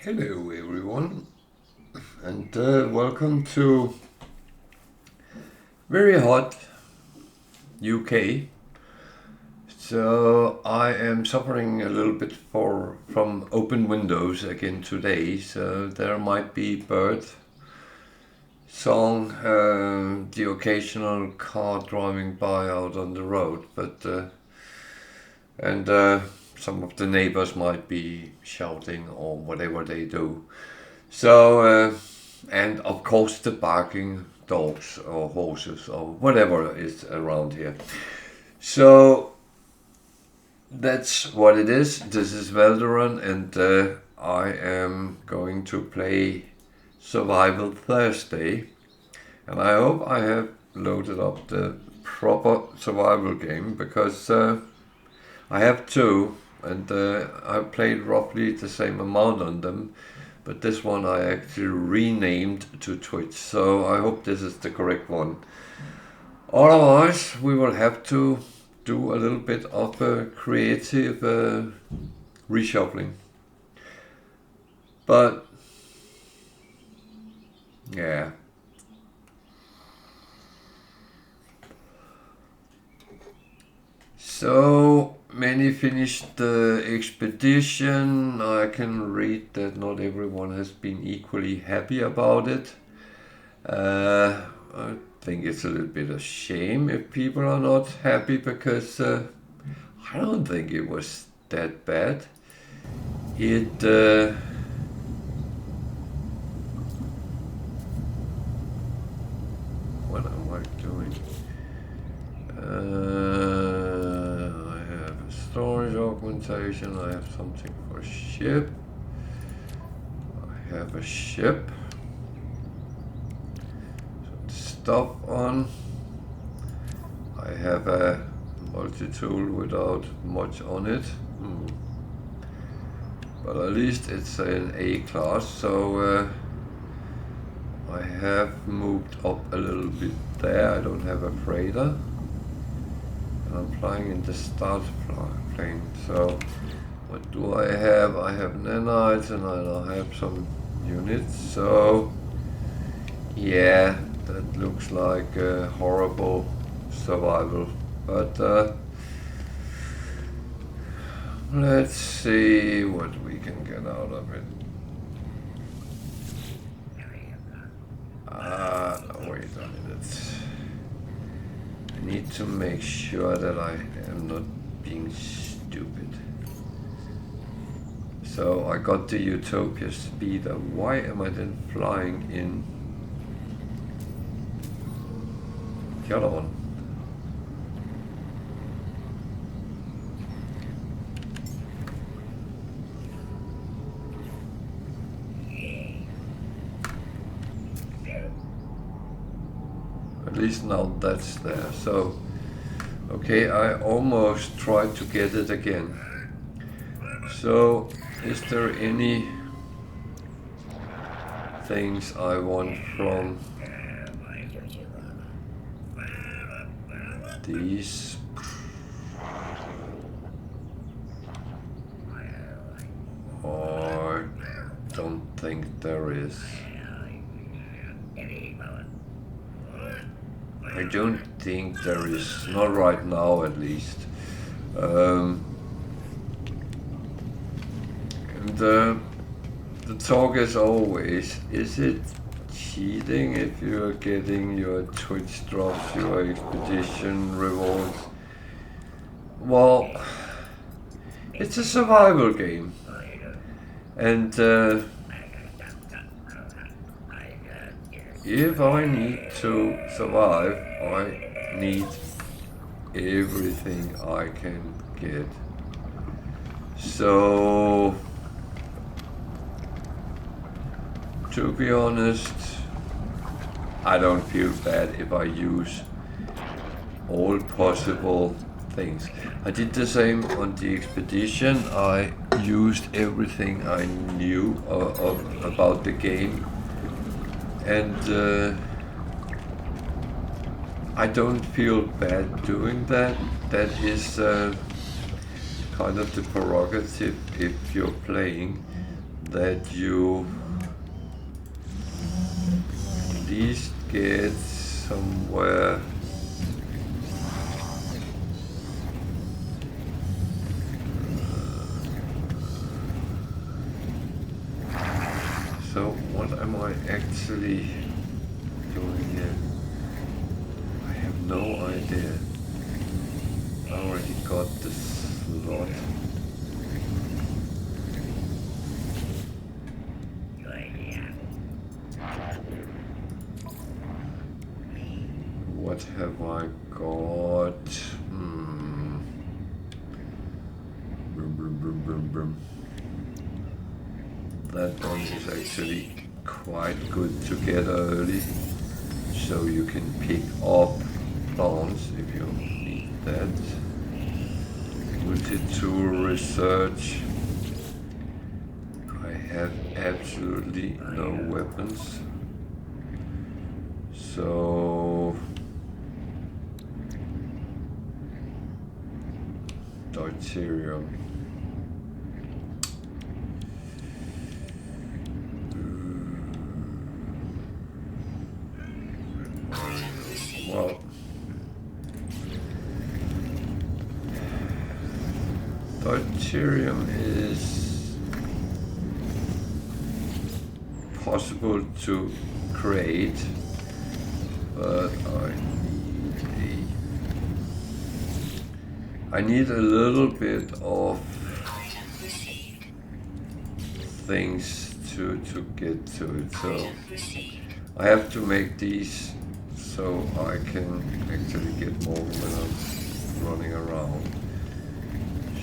Hello everyone, and welcome to very hot UK. So I am suffering a little bit from open windows again today, so there might be bird song, the occasional car driving by out on the road, but and some of the neighbors might be shouting or whatever they do. So, and of course, the barking dogs or horses or whatever is around here. So, that's what it is. This is Valderon, and I am going to play Survival Thursday. And I hope I have loaded up the proper survival game because I have two, and I've played roughly the same amount on them. But this one I actually renamed to Twitch, so I hope this is the correct one. Otherwise, we will have to do a little bit of a creative reshuffling. But, yeah. So, many finished the expedition. I can read that not everyone has been equally happy about it. I think it's a little bit of shame if people are not happy because I don't think it was that bad. What am I doing? I have a storage augmentation. I have something for ship. I have a ship. Stuff on. I have a multi-tool without much on it, but at least it's an A class, so I have moved up a little bit there. I don't have a freighter, and I'm flying in the start plane. So what do I have? I have nanites and I have some units, so yeah, that looks like a horrible survival, but let's see what we can get out of it. Wait a minute. I need to make sure that I am not being stupid. So I got the Utopia speeder. Why am I then flying in the other one? At least now that's there. So, okay, I almost tried to get it again. So, is there any things I want from these? I don't think there is. I don't think there is, not right now at least. And the talk is always, is it cheating if you're getting your Twitch drops, your expedition rewards? Well, it's a survival game. And if I need to survive, I need everything I can get. So, to be honest, I don't feel bad if I use all possible things. I did the same on the expedition. I used everything I knew about the game. And I don't feel bad doing that. That is kind of the prerogative if you're playing. that you at least get somewhere so what am I actually doing here? I have no idea. I already got this slot. What have I got? That one is actually quite good to get early, so you can pick up plants if you need that. Multi-tool research. I have absolutely no weapons, so deuterium. Well, deuterium is possible to create, but I need a little bit of things to get to it, so I have to make these so I can actually get more when I'm running around.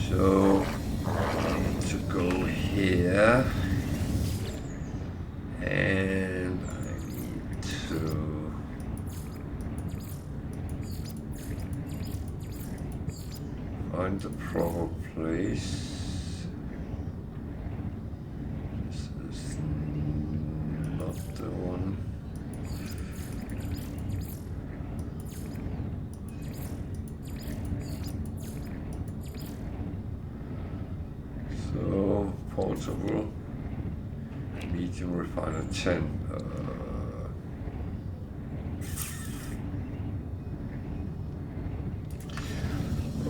So I need to go here, and I need to find the proper place. This is not the one. So, portable, medium refiner 10.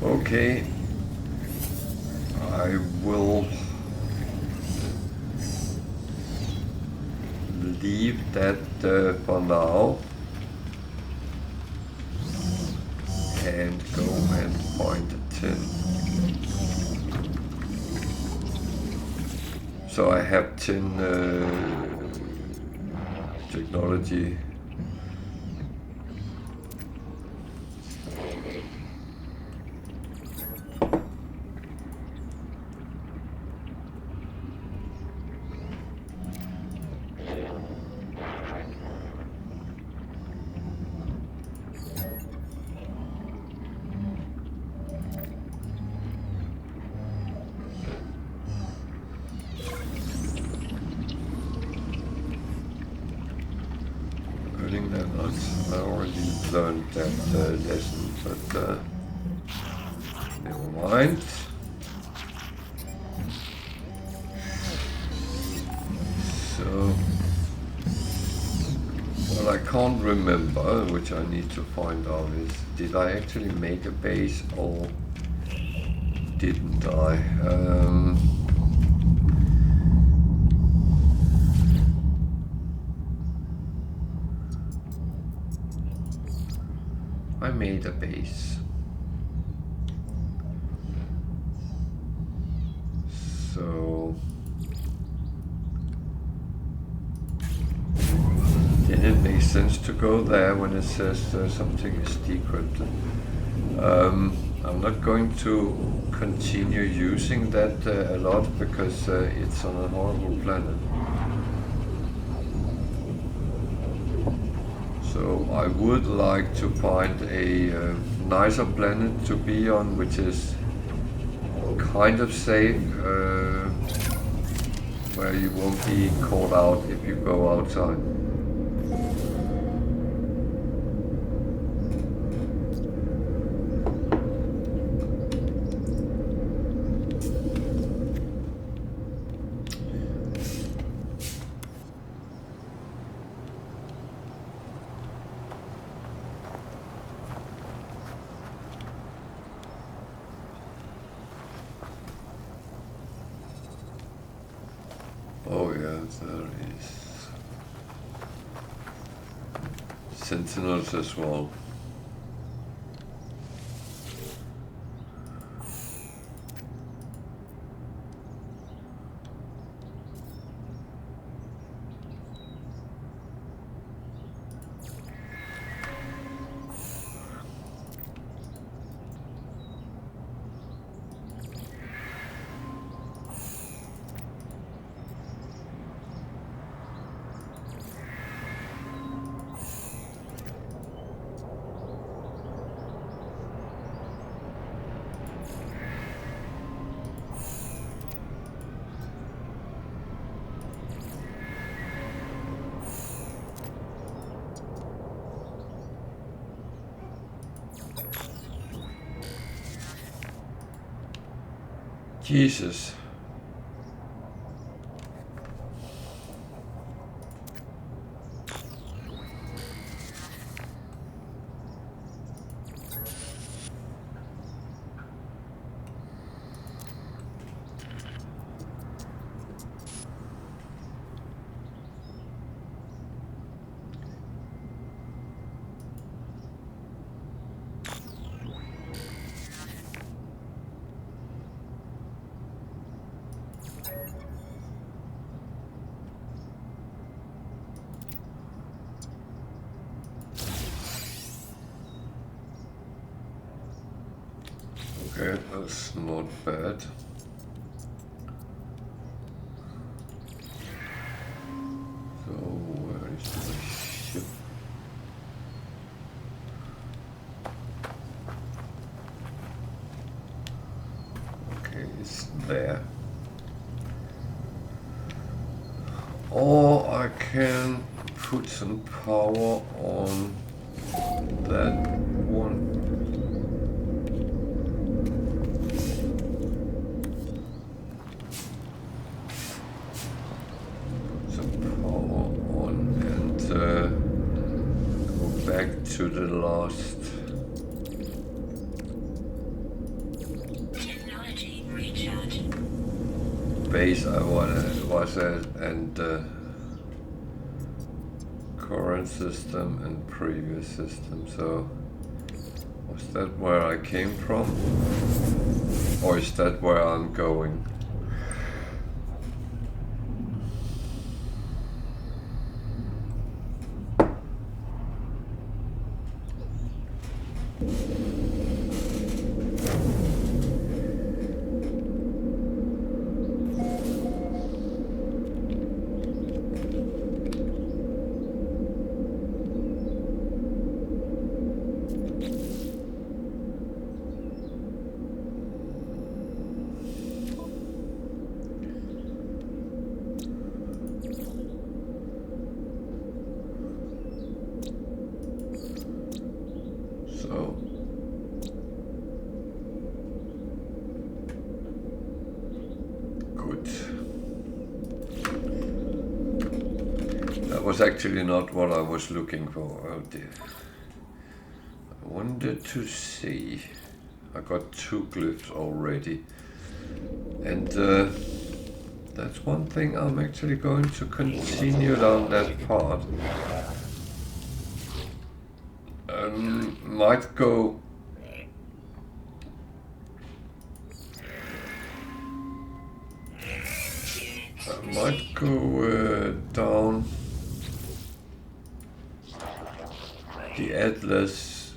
Okay, I will leave that for now and go and find the tin. So I have tin technology. I already learned that lesson, but never mind. So, what I can't remember, which I need to find out, is did I actually make a base or didn't I? I made a base. So then it makes sense to go there when it says something is decrypted. I'm not going to continue using that a lot because it's on a horrible planet. So I would like to find a nicer planet to be on, which is kind of safe, where you won't be caught out if you go outside. Oh yeah, there is sentinels as well. Jesus. Okay, that's not bad. So where is my ship? Okay, it's there. Or I can put some power on that one. To the last technology recharge base I was at, and current system and previous system. So was that where I came from, or is that where I'm going? Was actually not what I was looking for. Oh dear. I wanted to see. I got 2 glyphs already. And that's one thing I'm actually going to continue down that path. Might go down the Atlas.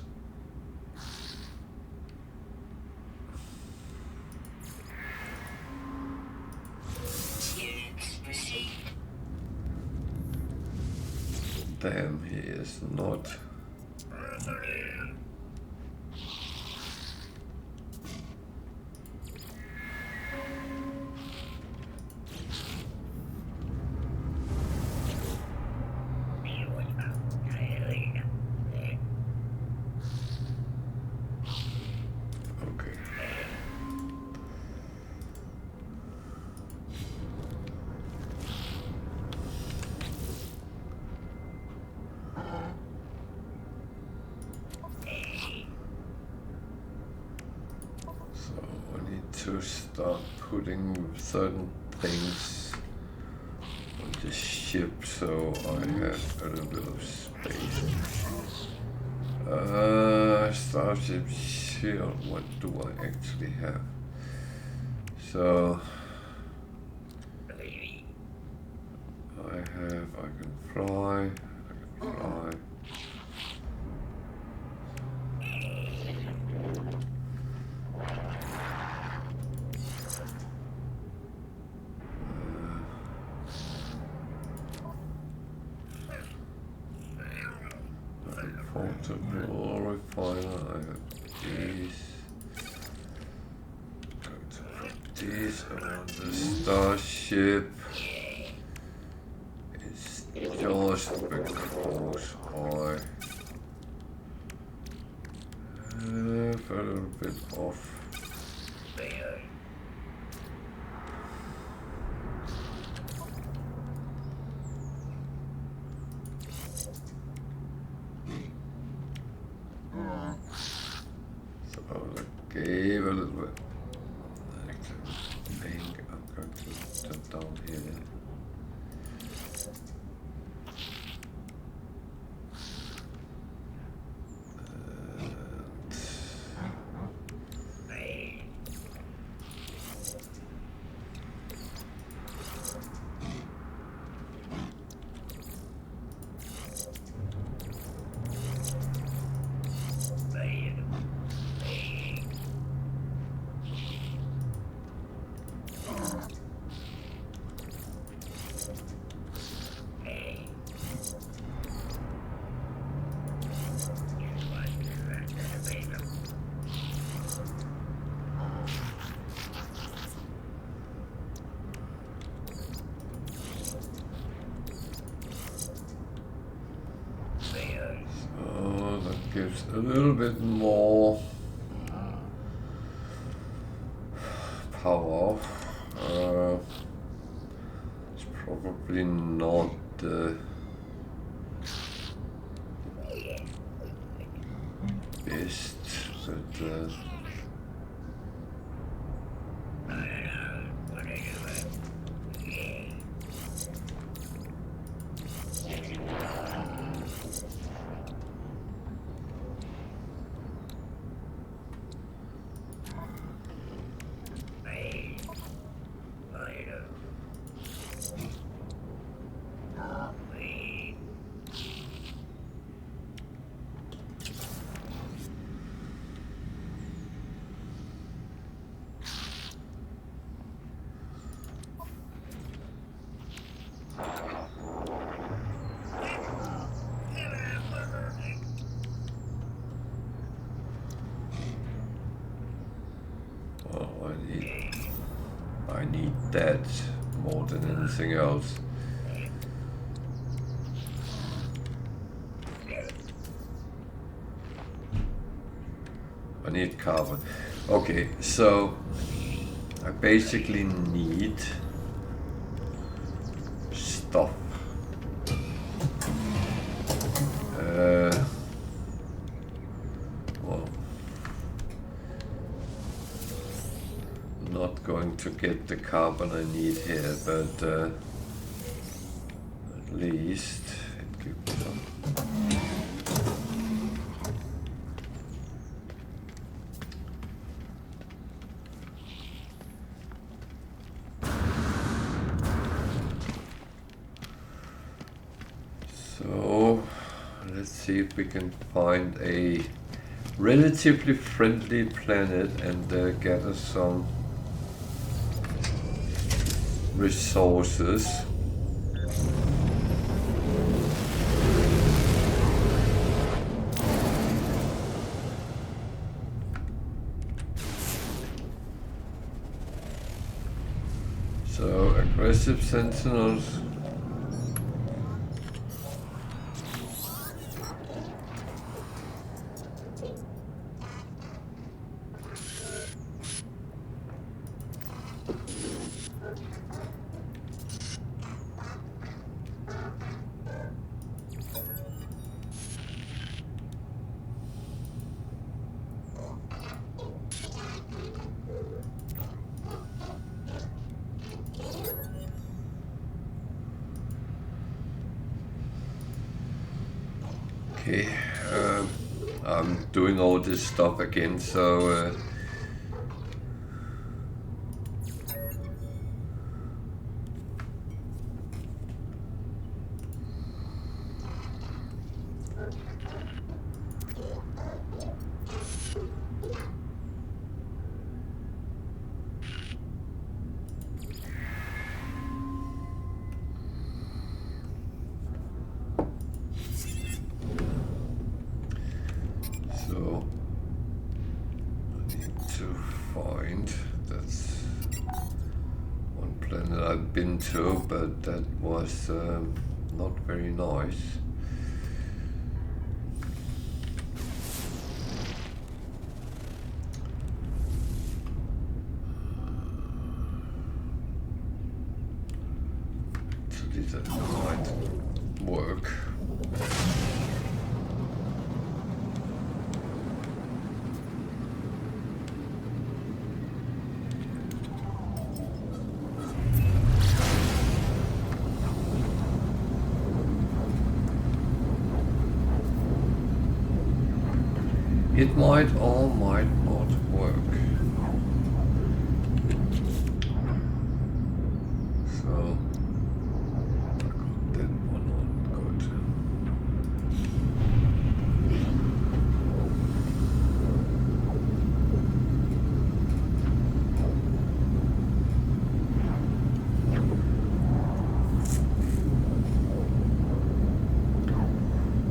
Damn, he is not. To start putting certain things the ship so I have a little bit of space. Starship shield, what do I actually have? So I can fly. Portable refiner, I have these. Going to put these around the starship. It's just because I have a little bit off. Okay, a little bit. I think I'm going to jump down here. Gives a little bit more power. It's probably not the best, but I need that more than anything else. I need carbon. Okay, so I basically need stuff. Well, not going to get the carbon I need here, but at least it gives me some. So let's see if we can find a relatively friendly planet and gather some resources. So aggressive sentinels. Okay, I'm doing all this stuff again, so so I need to find, that's one planet I've been to, but that was not very nice. Actually, that might work. It might or might not work. So I got that one on good.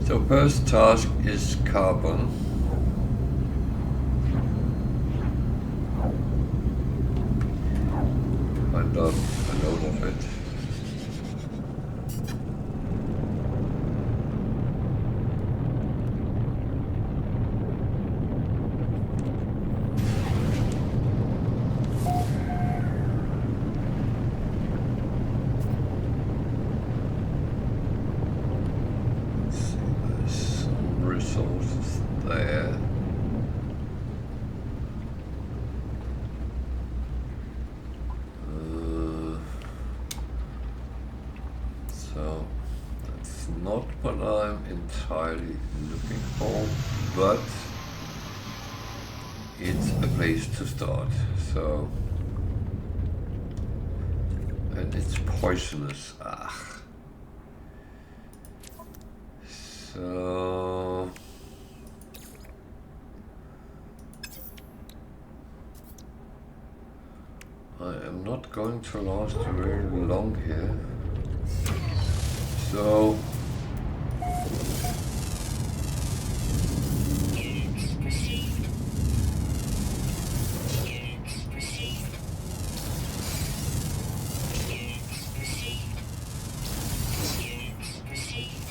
So first task is carbon. Find out a load of it. Let's see, there's some resources there. So that's not what I'm entirely looking for, but it's a place to start. So, and it's poisonous. Ah. So I am not going to last very long here. So Units received. Units received. Units received. Units received.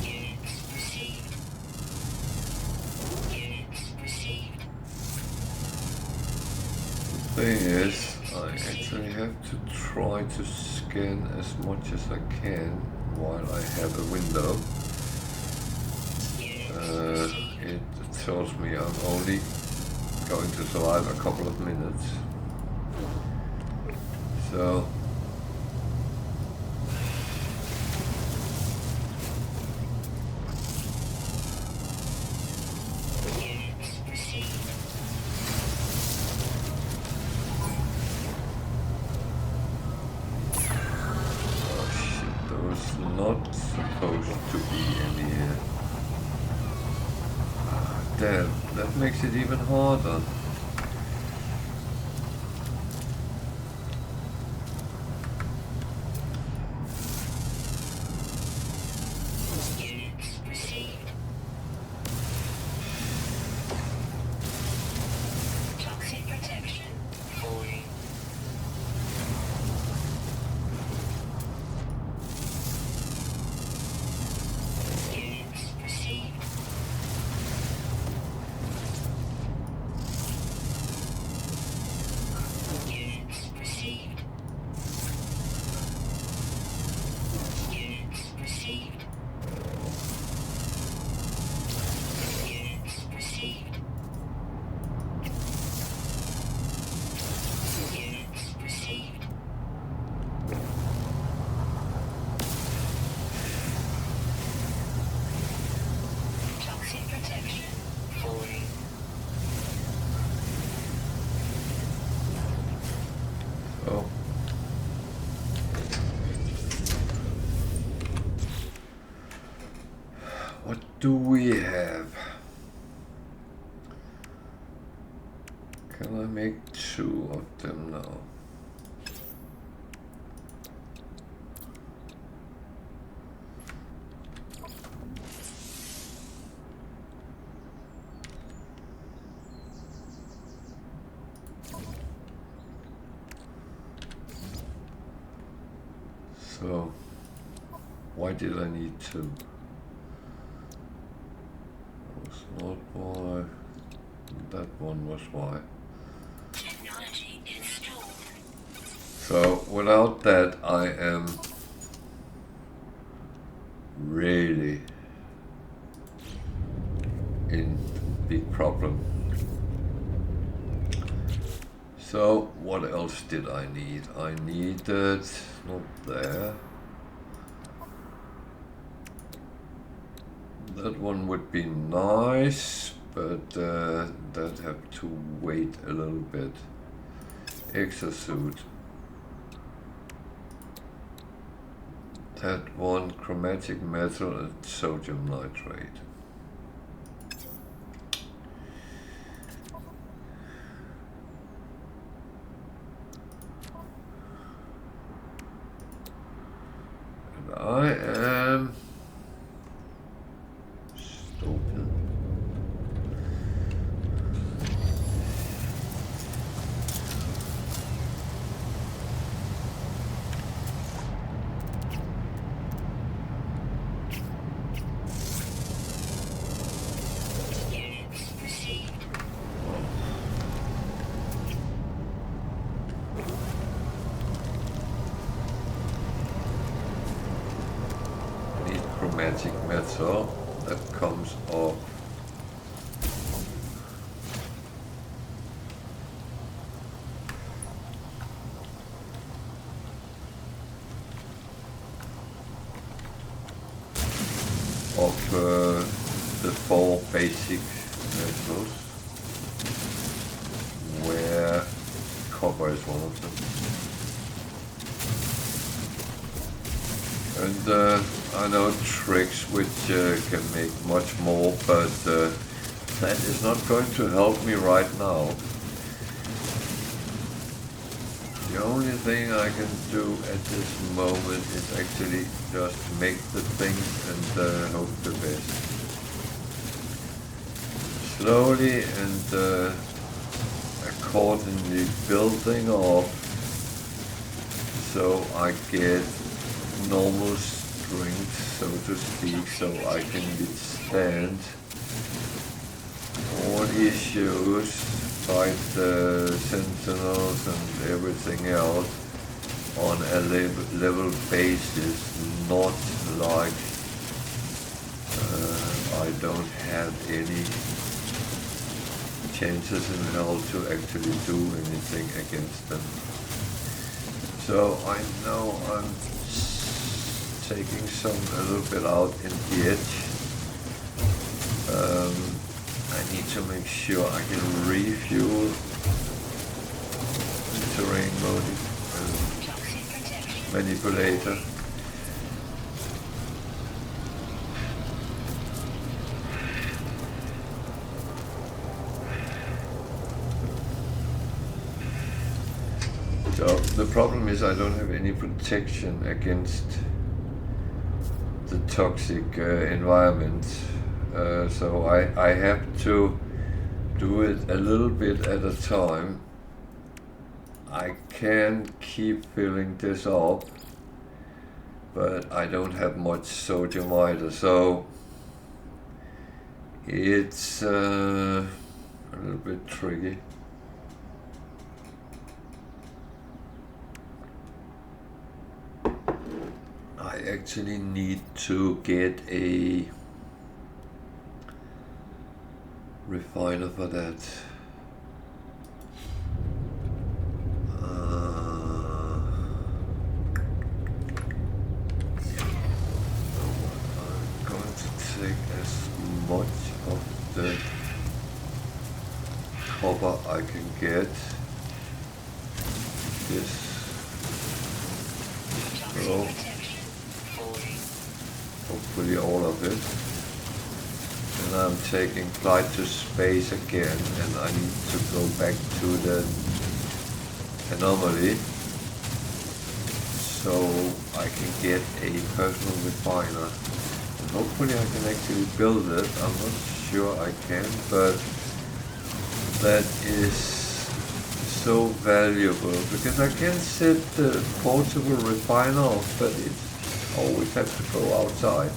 Units received. Units received. the thing is, I actually have to try to scan as much as I can while I have a window. It tells me I'm only going to survive a couple of minutes. So Units received. oh shit, there was not supposed to be any damn, that makes it even harder. Units received. Toxic protection falling. Units received. do we have? Can I make 2 of them now? So, why did I need 2? That was not why. That one was why. Technology installed. So, without that, I am really in big problem. So, what else did I need? I needed, not there. That one would be nice, but that have to wait a little bit. Exosuit. That one, chromatic metal and sodium nitrate. And I am stupid. Units received. Need chromatic metal that comes off. Of the 4 basic metals, where copper is one of them. And I know tricks which can make much more, but that is not going to help me right now. The only thing I can do at this moment is actually just make the things and hope the best. Slowly and accordingly building up so I get normal strength, so to speak, so I can withstand all issues, fight the sentinels and everything else on a level basis, not like I don't have any chances in hell to actually do anything against them. So I know I'm taking a little bit out in the edge. I need to make sure I can refuel the terrain manipulator. So the problem is I don't have any protection against the toxic environment. So I have to do it a little bit at a time. I can keep filling this up, but I don't have much sodium either, so it's a little bit tricky. I actually need to get a refiner for that. I'm going to take as much of the copper I can get. This. So, hopefully all of it. I'm taking flight to space again, and I need to go back to the anomaly so I can get a personal refiner. And hopefully I can actually build it. I'm not sure I can, but that is so valuable because I can set the portable refiner off, but it always has to go outside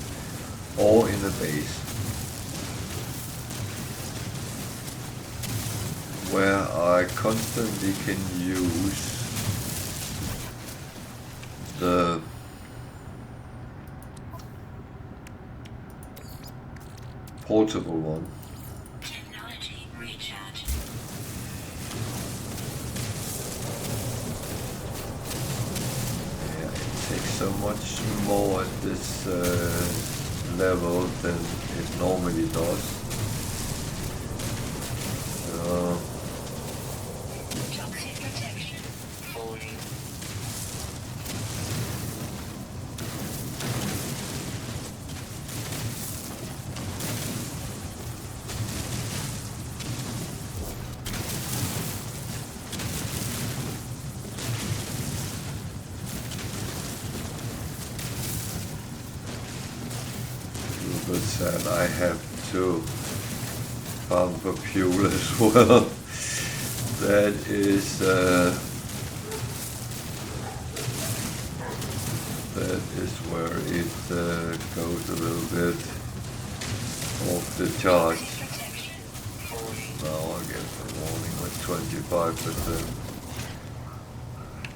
or in a base where I constantly can use the portable one. Technology recharge. Yeah, it takes so much more at this level than it normally does. Toxic protection falling. But said I have to pump a fuel as well. That is where it goes a little bit off the charge. Now I get a warning with 25%.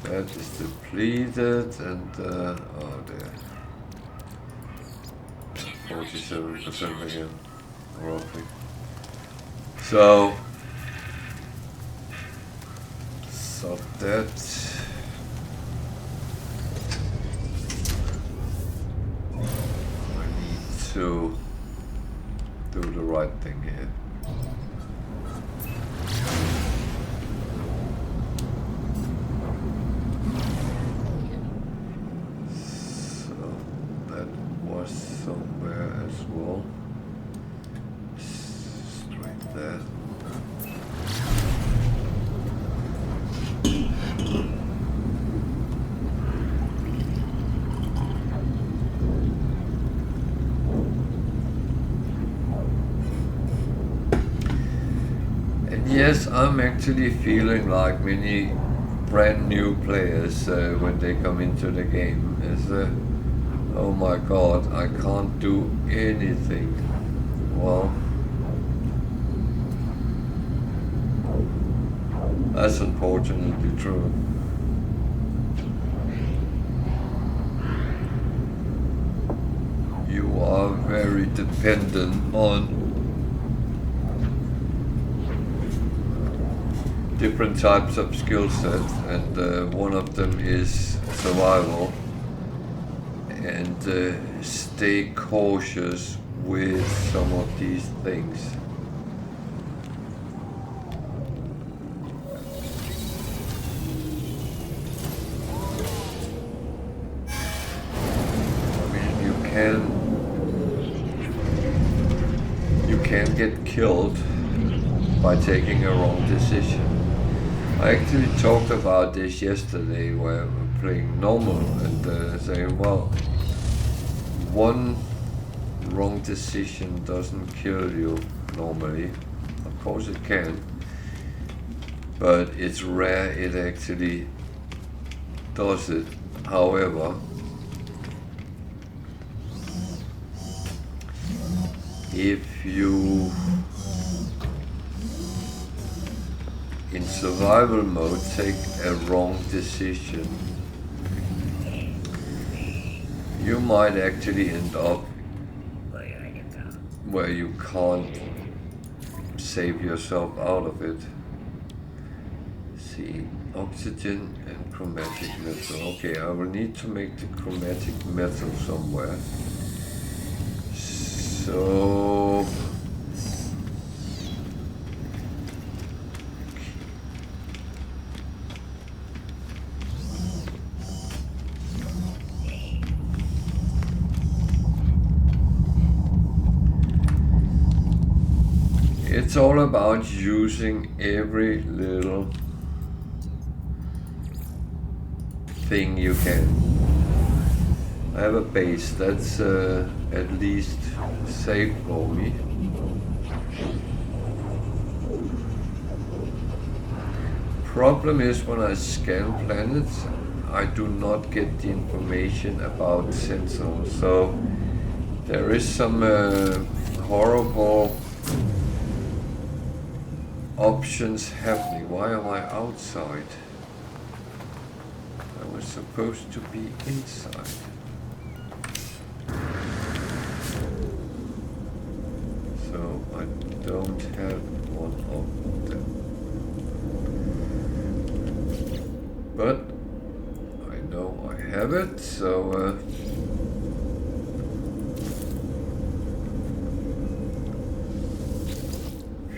That is depleted and oh there. 47% again, roughly. So that I need to do the right thing here. So that was somewhere as well. Straight there. And yes, I'm actually feeling like many brand new players when they come into the game is oh my god, I can't do anything. Well, that's unfortunately true. You are very dependent on different types of skill sets, and one of them is survival. And stay cautious with some of these things. I mean, you can get killed by taking a wrong decision. I actually talked about this yesterday where we're playing normal and saying, well, one wrong decision doesn't kill you normally. Of course it can, but it's rare it actually does it. However, if you in survival mode take a wrong decision, you might actually end up where you can't save yourself out of it. See, oxygen and chromatic metal. Okay, I will need to make the chromatic metal somewhere. So it's all about using every little thing you can. I have a base that's at least safe for me. Problem is when I scan planets, I do not get the information about Sentinel, so there is some horrible options happening. Why am I outside? I was supposed to be inside. So I don't have one of them. But I know I have it, so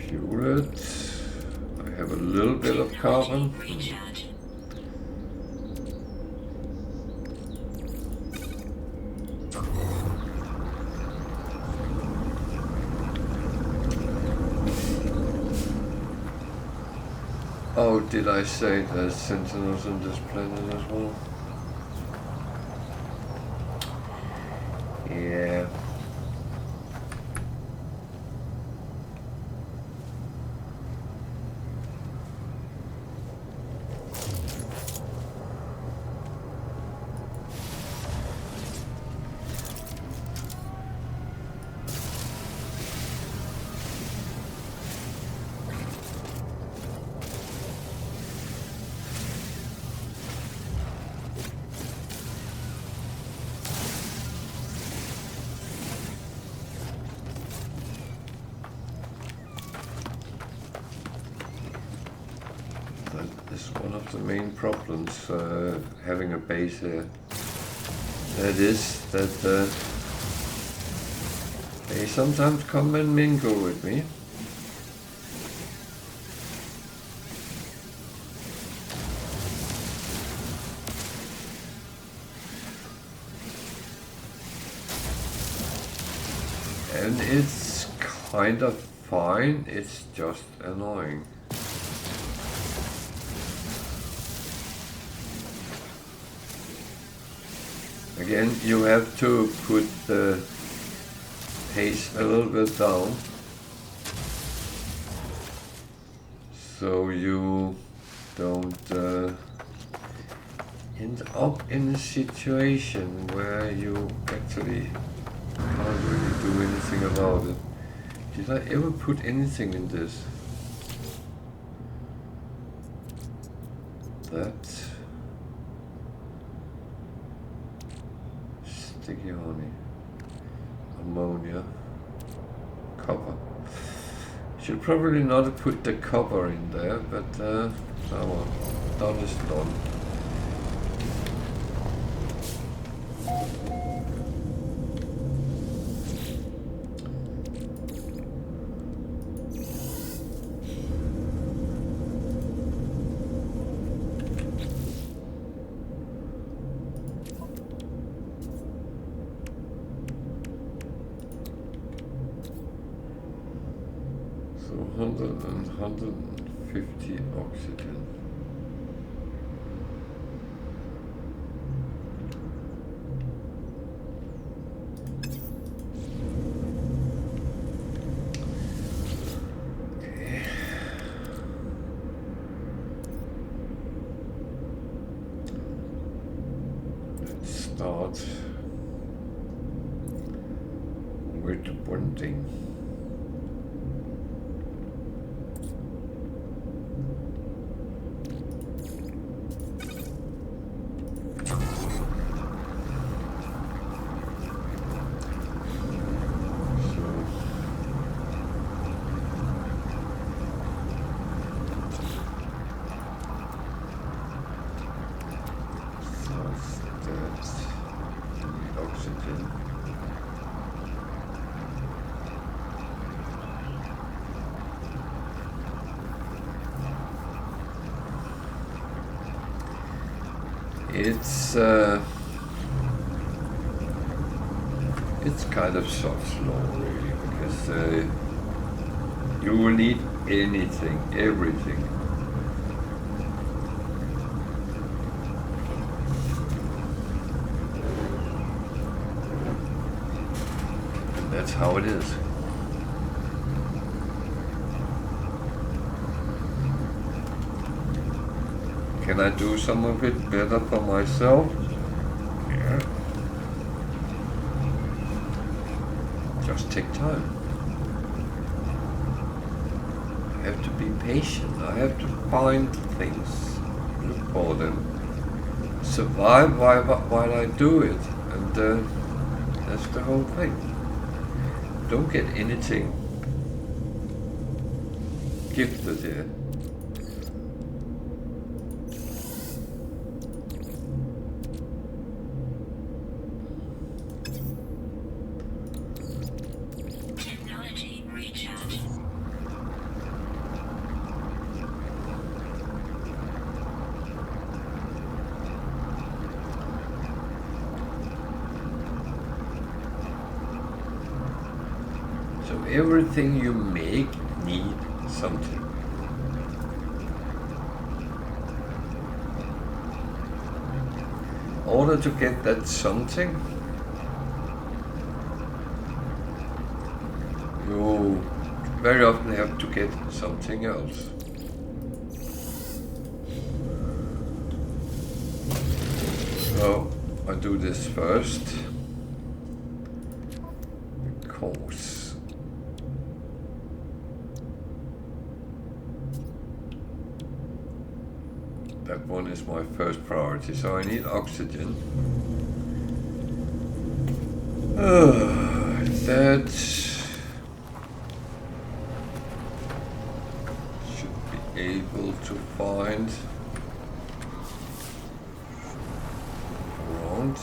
fuel it. I have a little bit of carbon. Recharge. Oh, did I say there's sentinels on this planet as well? Yeah. Is one of the main problems having a base here. That is that they sometimes come and mingle with me. And it's kind of fine, it's just annoying. Again, you have to put the pace a little bit down so you don't end up in a situation where you actually can't really do anything about it. Did I ever put anything in this? That sticky honey, ammonia, copper. Should probably not have put the copper in there, but oh well, done is done. So 150 oxygen. Okay. Let's start with one thing. It's kind of so slow really, because You will need anything, everything. And that's how it is. Can I do some of it better for myself? Yeah. Just take time. I have to be patient. I have to find things, look for them, survive while I do it, and that's the whole thing. Don't get anything gifted here. Technology recharge. So everything you make need something. In order to get that something, you very often have to get something else. So I do this first because that one is my first priority. So I need oxygen. That should be able to find around.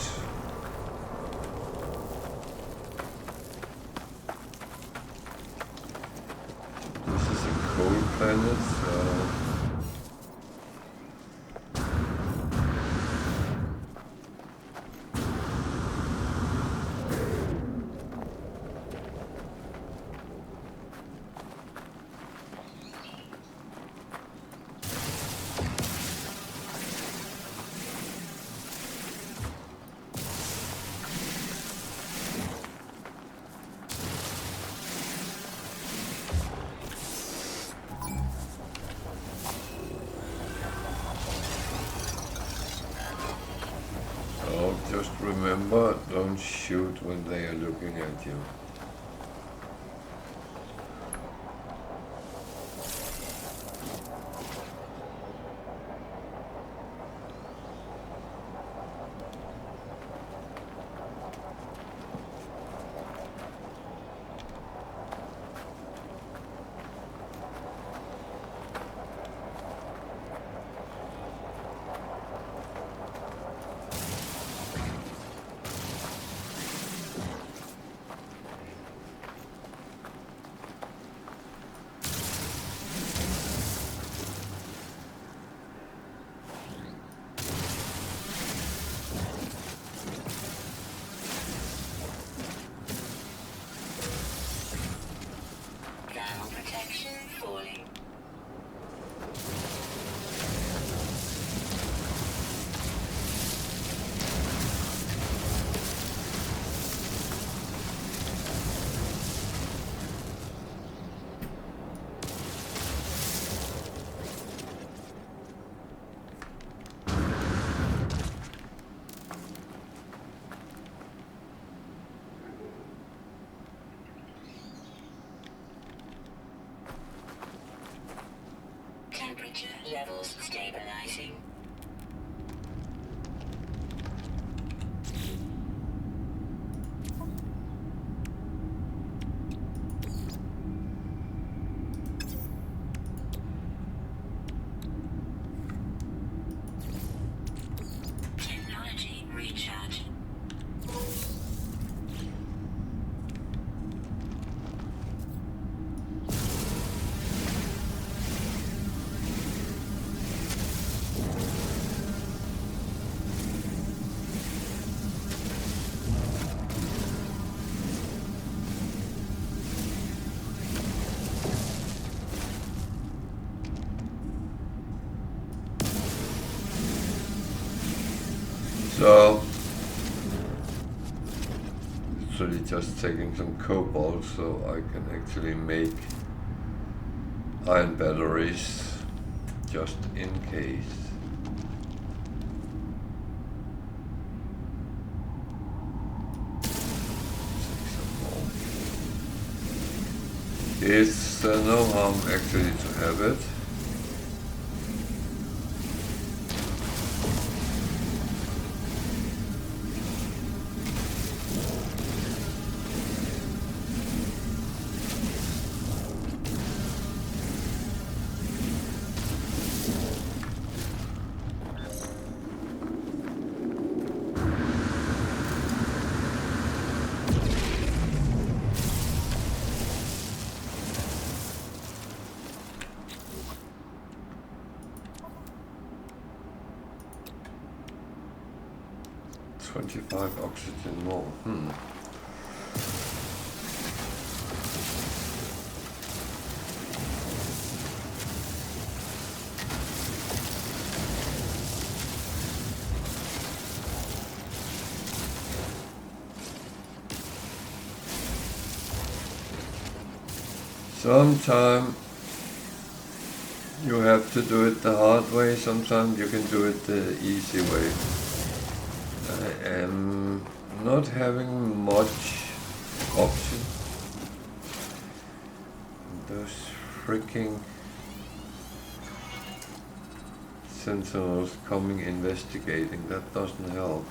This is a cold planet, so just remember, don't shoot when they are looking at you. actually just taking some cobalt so I can actually make iron batteries just in case. Take some more. It's no harm actually to have it. Oxygen more. Sometimes you have to do it the hard way, sometimes you can do it the easy way. I am not having much option. Those freaking sentinels coming investigating, that doesn't help.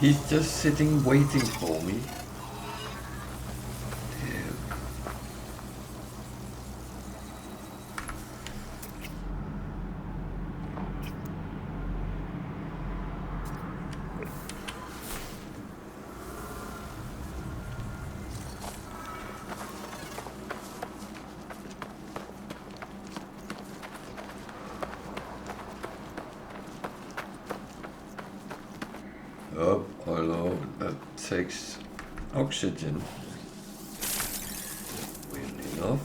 He's just sitting waiting for me. Damn. Oh, I know, that takes oxygen. Weirdly enough.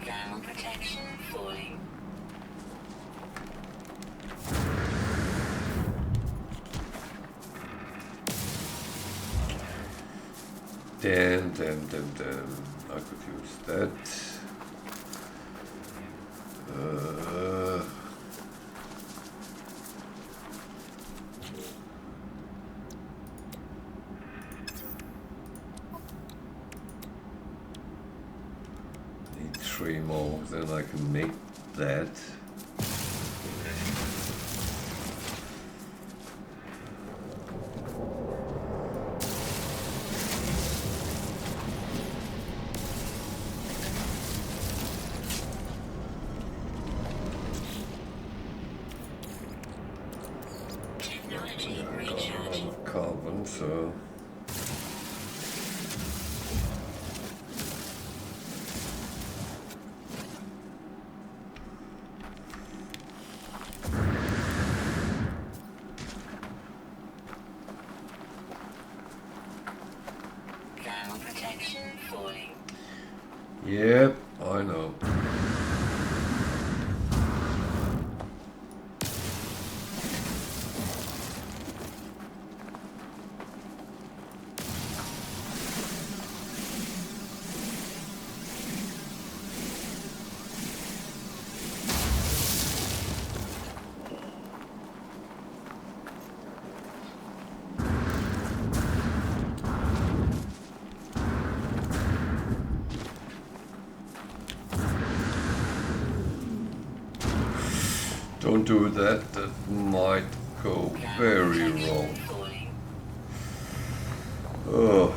Thermal protection falling. Damn. I could use that. Need 3 more, then I can make that. Technology recharge. Carbon, so Thermal protection falling. yep, I know. Don't do that, that might go very wrong. Falling. Oh.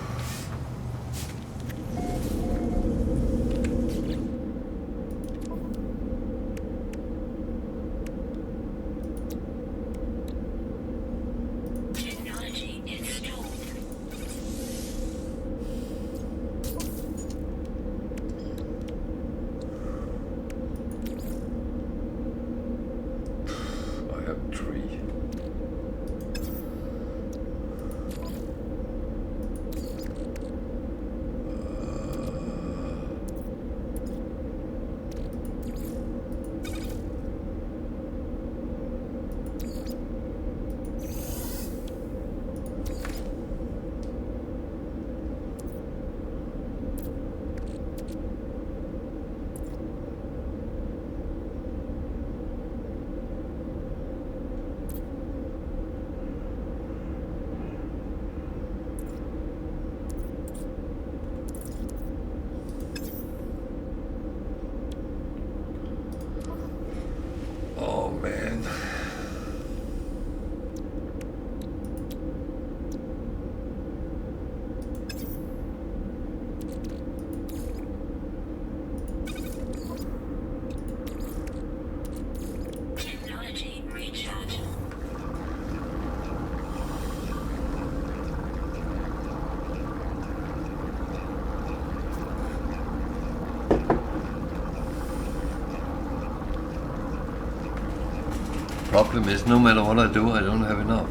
problem is, no matter what I do, I don't have enough.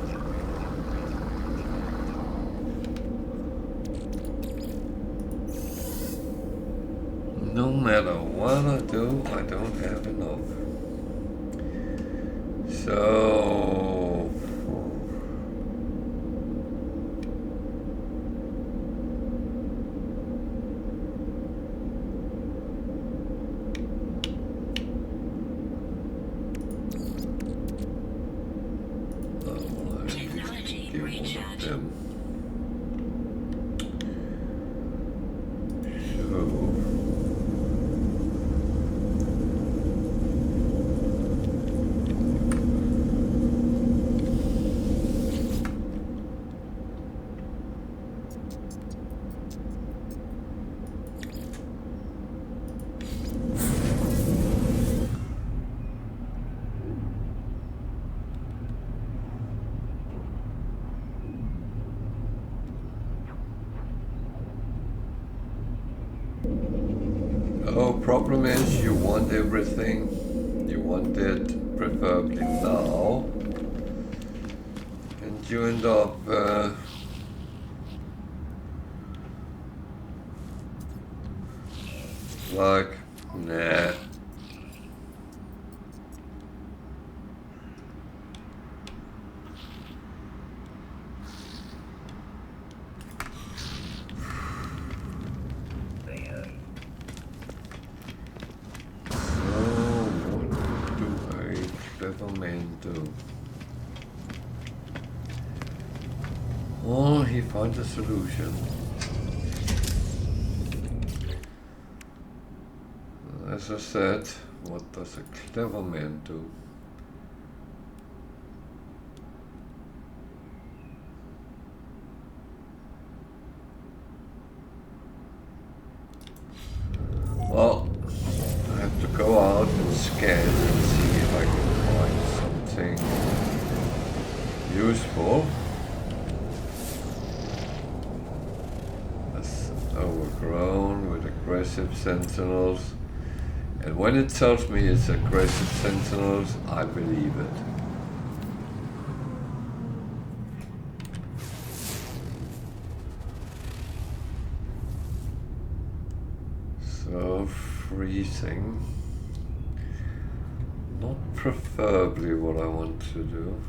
No matter what I do, I don't have enough. So... Technology recharge. Oh, problem is you want everything. You want it preferably now. And you end up like, nah. Oh, he finds a solution. As I said, what does a clever man do? Well, I have to go out and scan and see if I can find something useful. That's overgrown with aggressive sentinels. And when it tells me it's aggressive sentinels, I believe it. So, freezing. Not preferably what I want to do.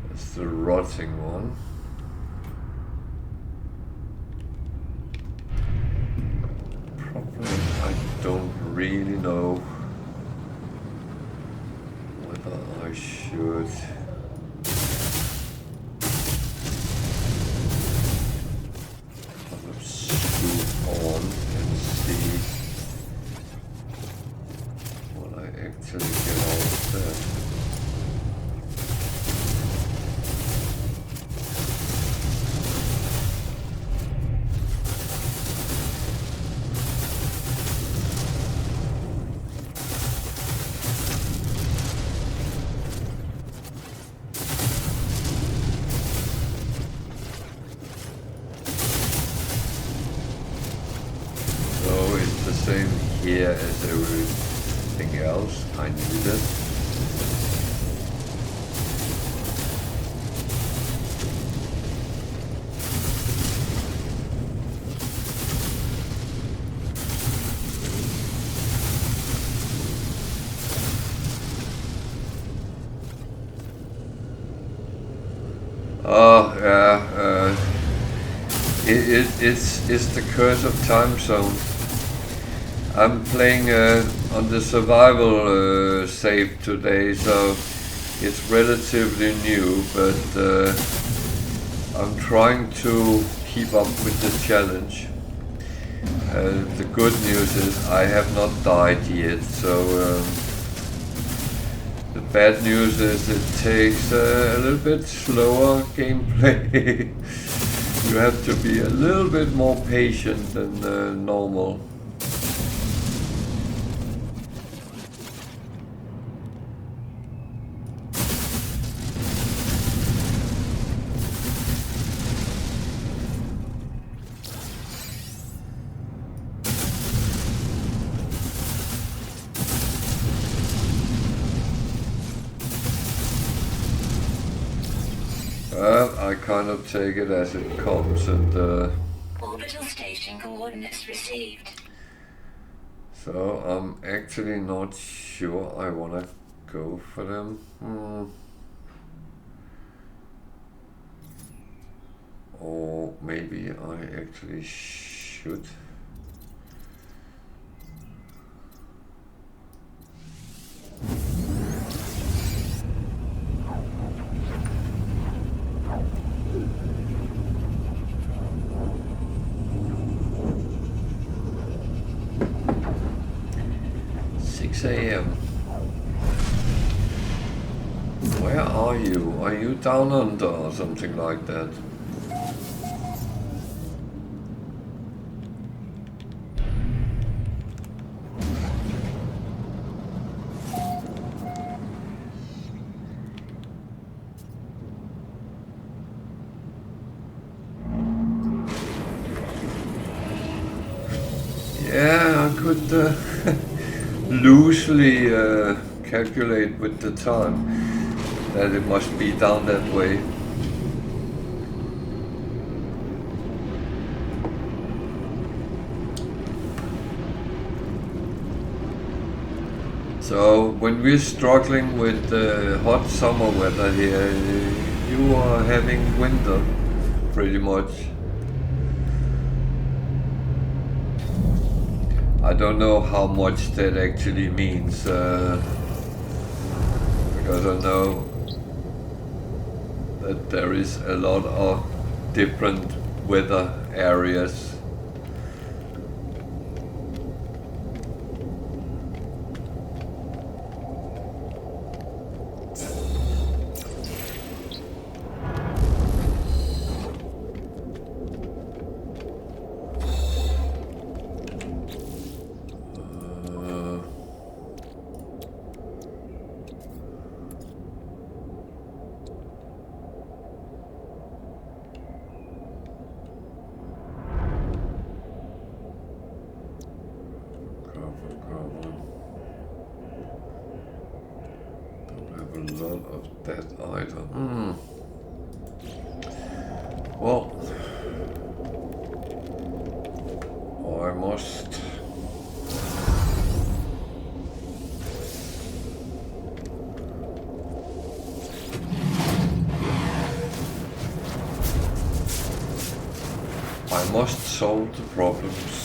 That's the rotting one. Problem is I don't really know whether I should kind of scoop on and see what I actually get out of that. Here as everything else I needed. Oh yeah, it's the curse of time zone. I'm playing on the survival save today, so it's relatively new, but I'm trying to keep up with the challenge. The good news is I have not died yet, so the bad news is it takes a little bit slower gameplay. You have to be a little bit more patient than normal. I kind of take it as it comes, and Orbital station coordinates received. so I'm actually not sure I want to go for them. Or maybe I actually should. AM. Where are you? Are you down under or something like that? Yeah, I could loosely calculate with the time that it must be down that way. So when we're struggling with hot summer weather here, you are having winter pretty much. I don't know how much that actually means, because I know that there is a lot of different weather areas. Well, I must solve the problems.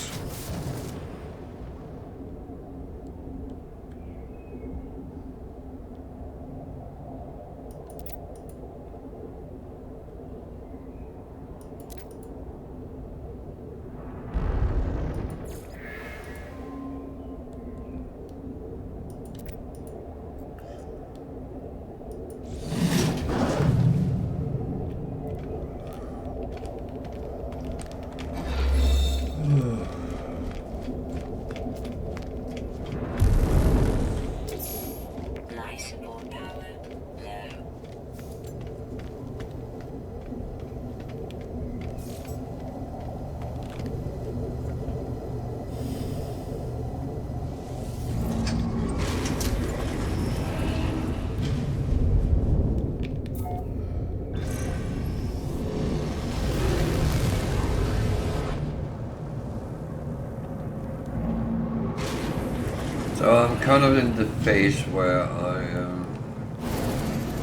So I'm kind of in the phase where I am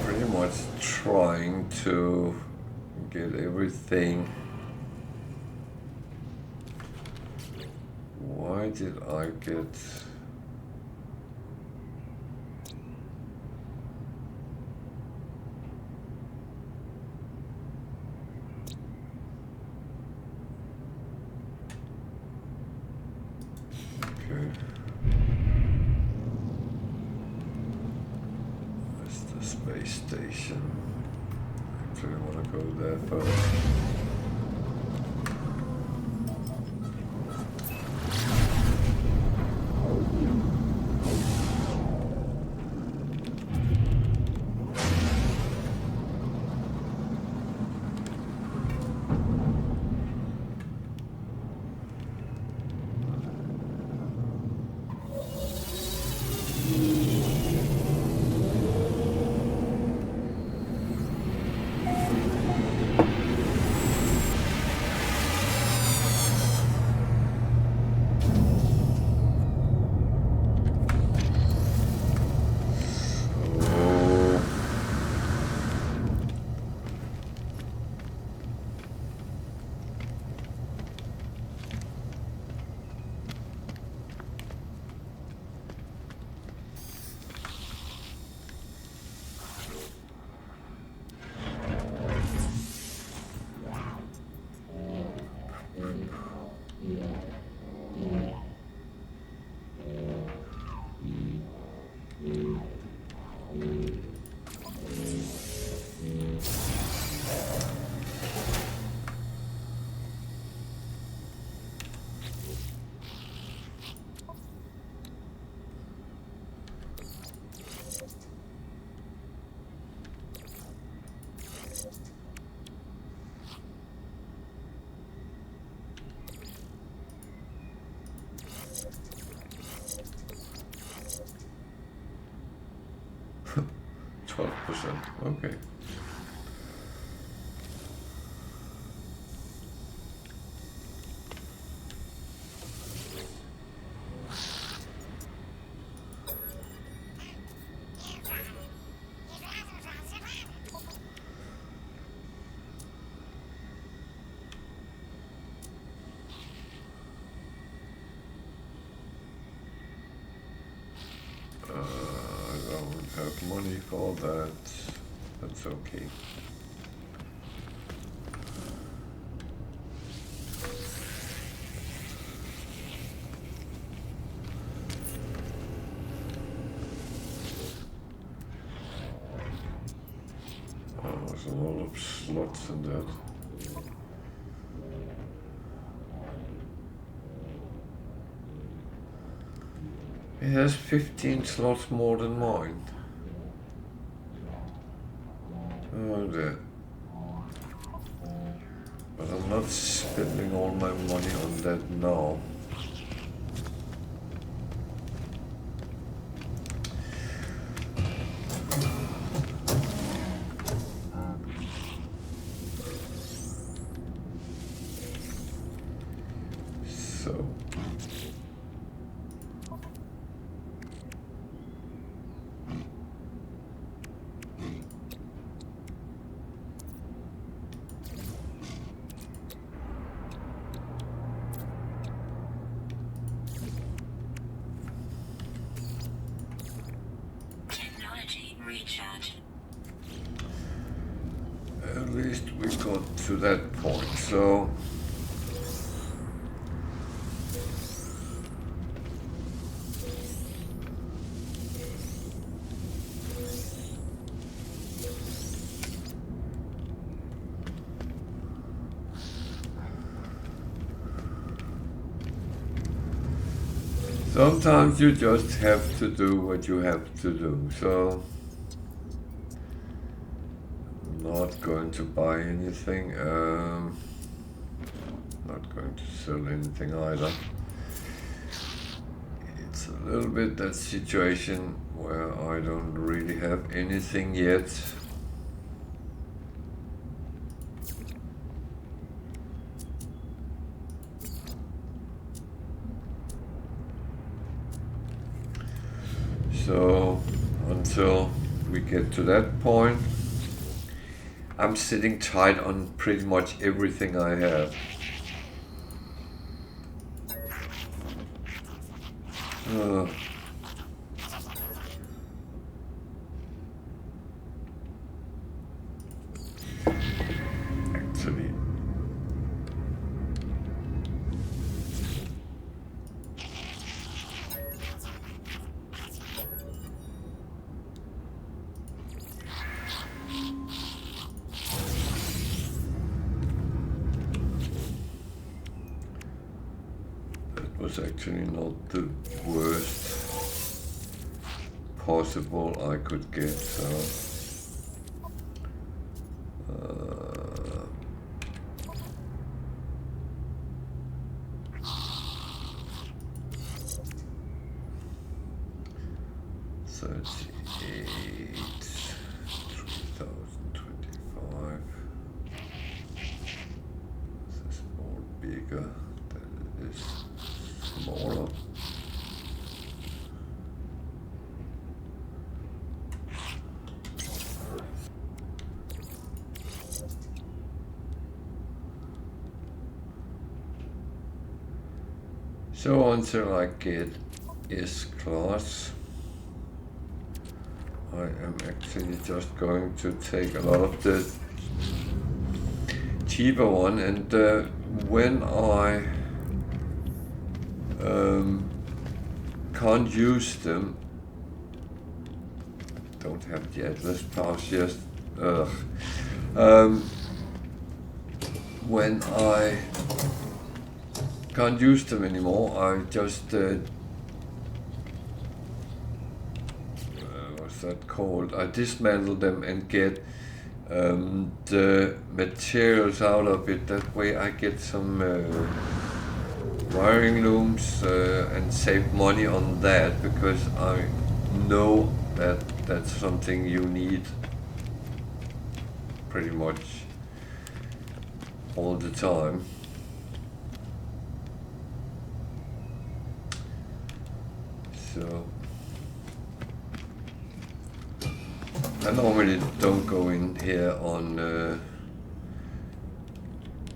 pretty much trying to get everything. Why did I get... Okay. Space station. Actually, I want to go there first. 12%, okay. I don't have money for that. That's okay. There's a lot of slots in that. It has 15 slots more than mine. Oh dear. But I'm not spending all my money on that now. So. Recharge. At least we got to that point, so sometimes you just have to do what you have to do. So not going to buy anything, not going to sell anything either. It's a little bit that situation where I don't really have anything yet. So until we get to that point, I'm sitting tight on pretty much everything I have. Actually, was actually not the worst possible I could get, so $38, 3025. This is more bigger than it is smaller. So until I get S-class, I am actually just going to take a lot of the cheaper one, and when I Can't use them. Don't have it yet. Let's pause just. When I can't use them anymore, I just what's that called? I dismantle them and get the materials out of it. That way I get some wiring looms and save money on that, because I know that that's something you need pretty much all the time. So I normally don't go in here on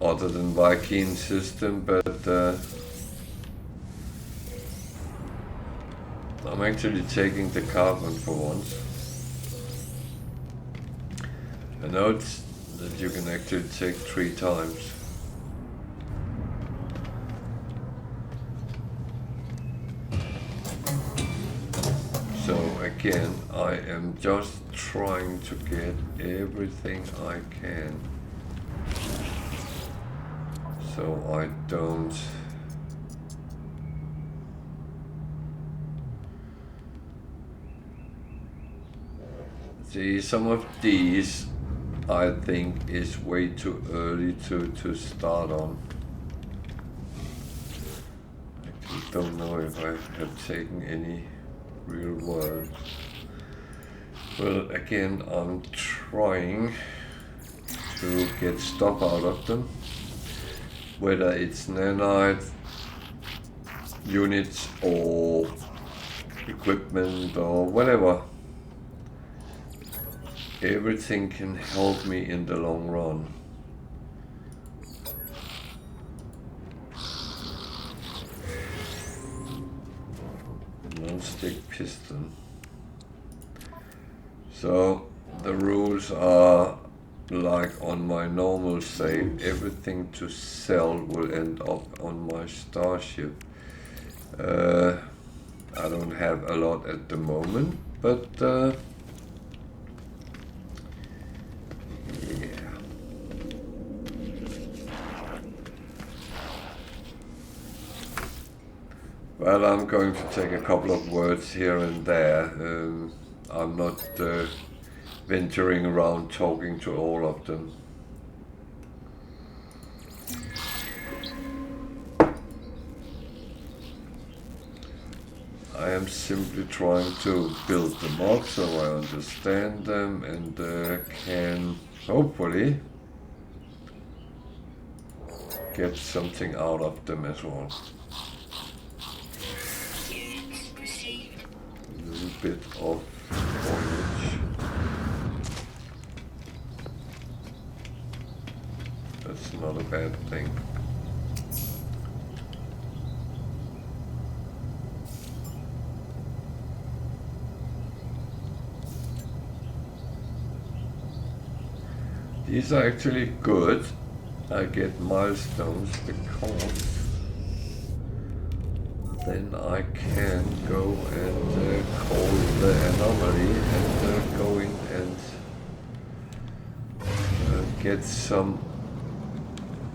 other than Viking system, but I'm actually taking the carbon for once. I noticed that you can actually take 3 times. So again, I am just trying to get everything I can, so I don't see some of these. I think is way too early to start on. I don't know if I have taken any real work. Well, again, I'm trying to get stuff out of them, whether it's nanite units or equipment or whatever. Everything can help me in the long run. Non-stick piston. So the rules are like on my normal save, everything to sell will end up on my starship. I don't have a lot at the moment, but well, I'm going to take a couple of words here and there. I'm not venturing around talking to all of them. I am simply trying to build them up so I understand them and can hopefully get something out of them as well. A little bit of foliage. That's not a bad thing. These are actually good. I get milestones because then I can go and call the anomaly and go in and get some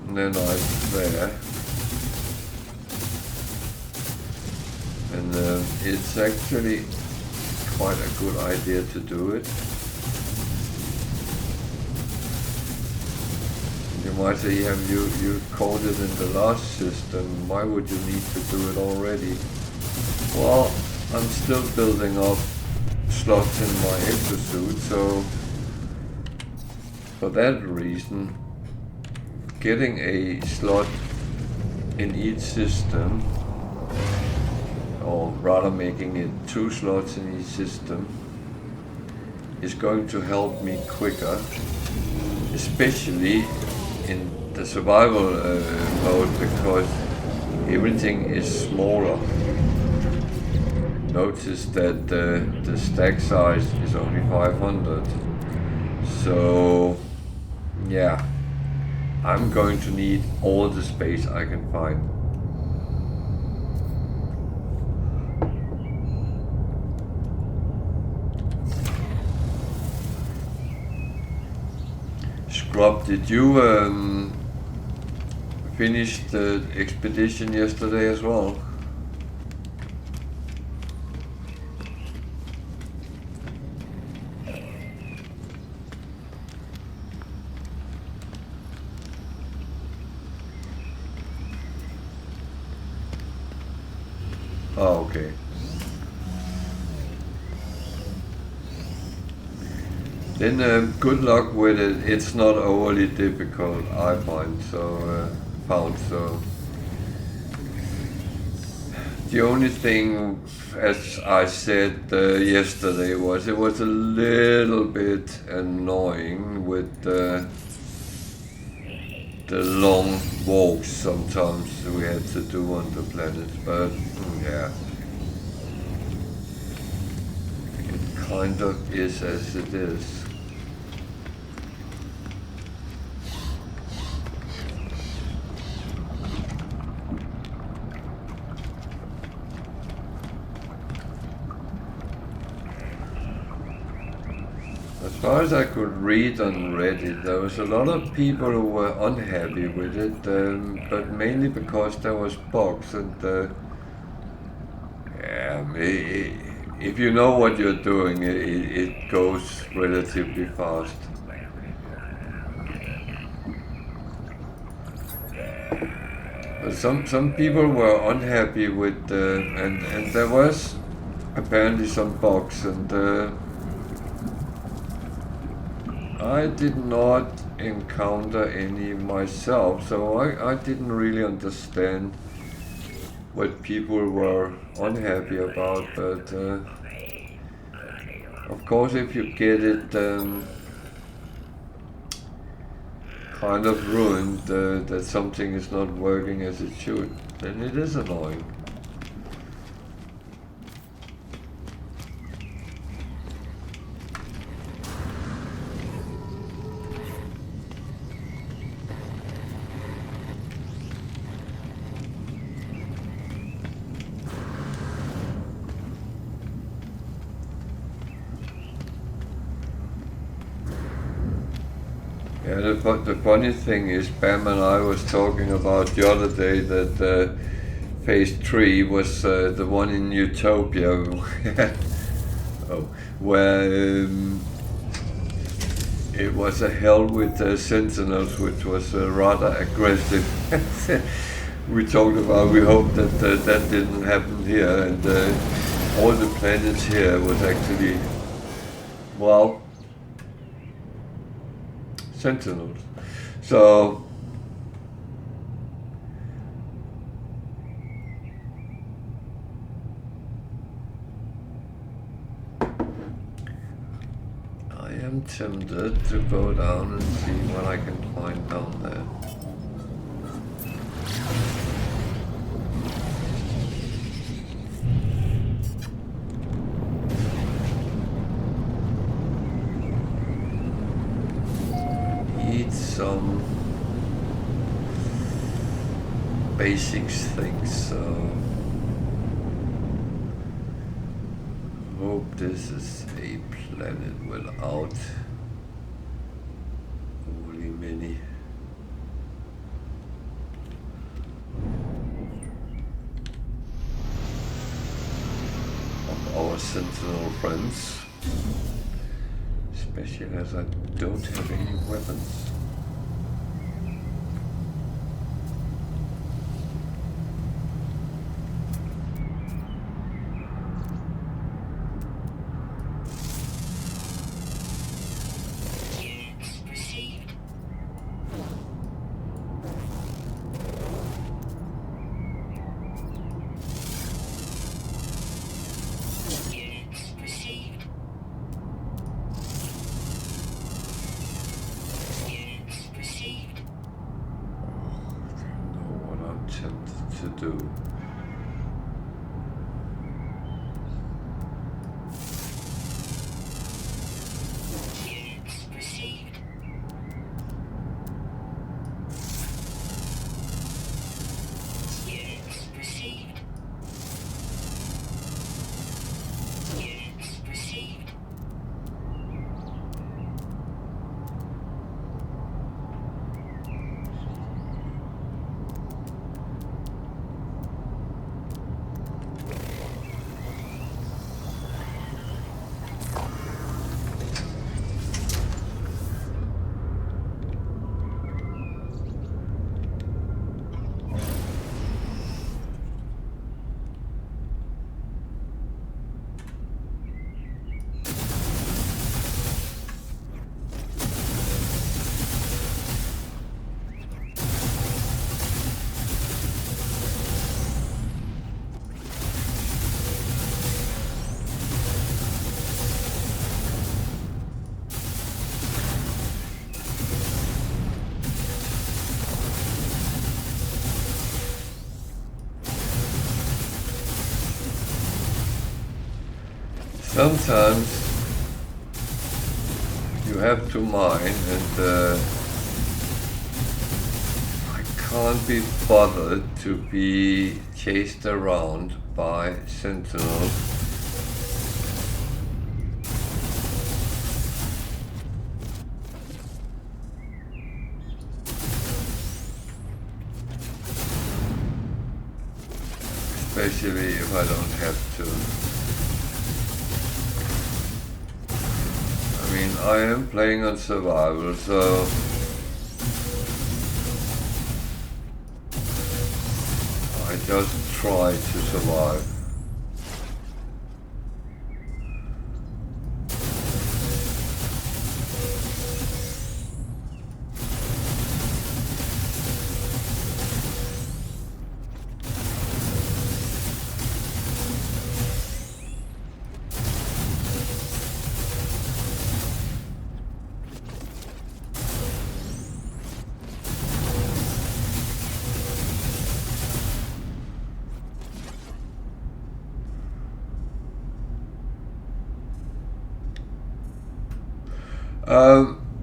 nanites there. And it's actually quite a good idea to do it. You might say, yeah, you coded in the last system, why would you need to do it already? Well, I'm still building up slots in my exosuit, so for that reason, getting a slot in each system, or rather making it 2 slots in each system, is going to help me quicker, especially in the survival mode, because everything is smaller. Notice that the stack size is only 500. So yeah, I'm going to need all the space I can find. Rob, did you finish the expedition yesterday as well? Oh, okay. Then good luck with it. It's not overly difficult, I found. So the only thing, as I said yesterday, was it was a little bit annoying with the long walks sometimes we had to do on the planet, but yeah, it kind of is as it is. As far as I could read on Reddit, there was a lot of people who were unhappy with it, but mainly because there was bugs and if you know what you're doing, it goes relatively fast. But some people were unhappy with and there was apparently some bugs and. I did not encounter any myself, so I didn't really understand what people were unhappy about, but of course if you get it kind of ruined, that something is not working as it should, then it is annoying. Yeah, the funny thing is, Bam and I was talking about the other day that phase 3 was the one in Utopia, where it was a hell with sentinels, which was rather aggressive. We talked about, we hope that that didn't happen here, and all the planets here was actually, well, sentinels. So I am tempted to go down and see what I can find down there. Eat some basics things, so hope this is a planet without only many of our sentinel friends, especially as I don't have any weapons. To do. sometimes you have to mine, and I can't be bothered to be chased around by sentinels. Especially if I don't have to. I mean, I am playing on survival, so I just try to survive.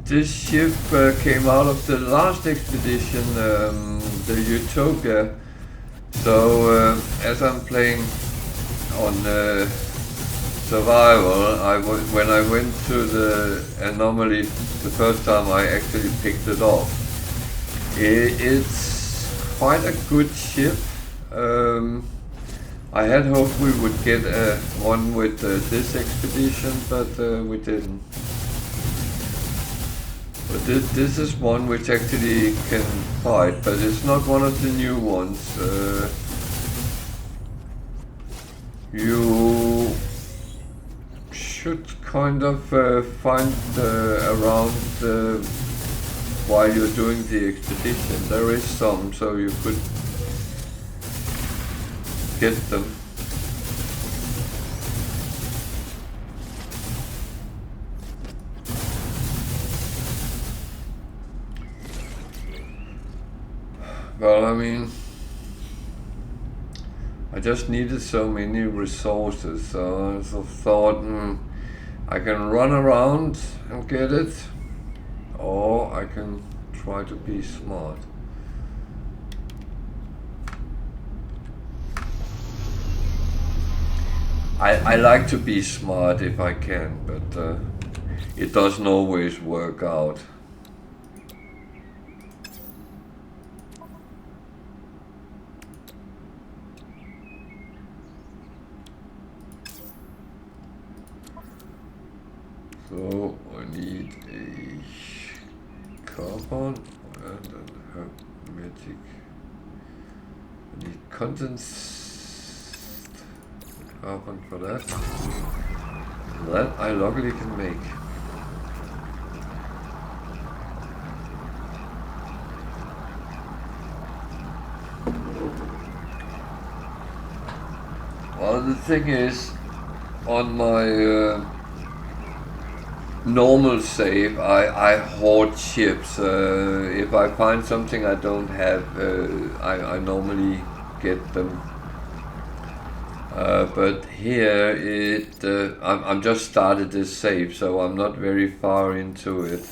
This ship came out of the last expedition, the Utopia. So as I'm playing on survival, when I went to the anomaly the first time, I actually picked it off. It's quite a good ship. I had hoped we would get one with this expedition, but we didn't. But this is one which actually can fight, but it's not one of the new ones. You should kind of find around while you're doing the expedition. There is some, so you could get them. Well, I mean, I just needed so many resources, so I thought, I can run around and get it, or I can try to be smart. I like to be smart if I can, but it doesn't always work out. So I need a carbon and a hermetic. I need condensed carbon for that. That I luckily can make. Well, the thing is, on my normal save, I hoard chips. If I find something I don't have, I normally get them. But here I'm just started this save, so I'm not very far into it.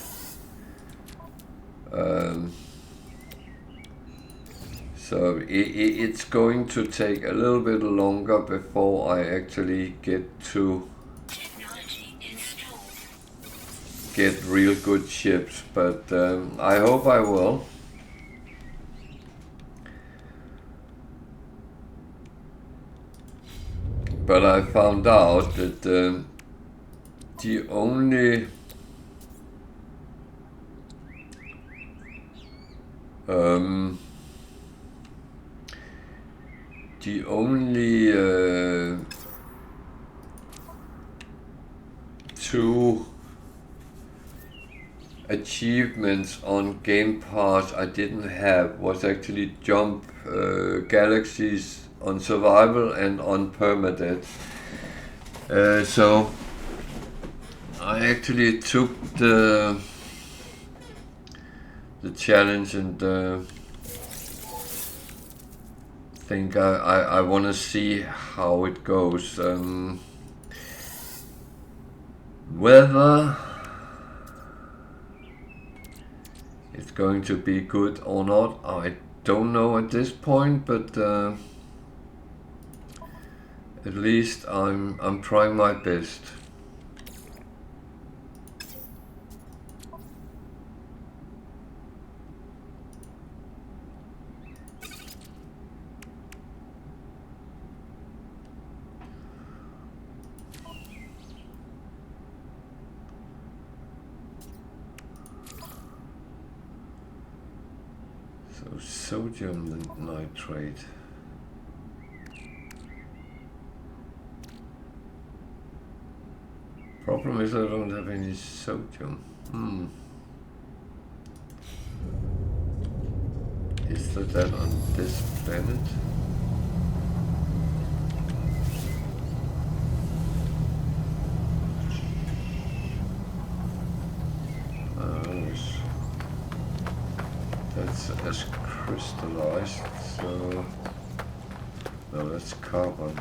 So it's going to take a little bit longer before I actually get to get real good chips, but I hope I will. But I found out that the only two achievements on Game Pass I didn't have was actually jump galaxies on survival and on permadeath. So I actually took the challenge and think I want to see how it goes. Whether it's going to be good or not, I don't know at this point, but at least I'm trying my best. So sodium nitrate. Problem is I don't have any sodium. Is there that on this planet? That's as crystallized, so no, that's carbon.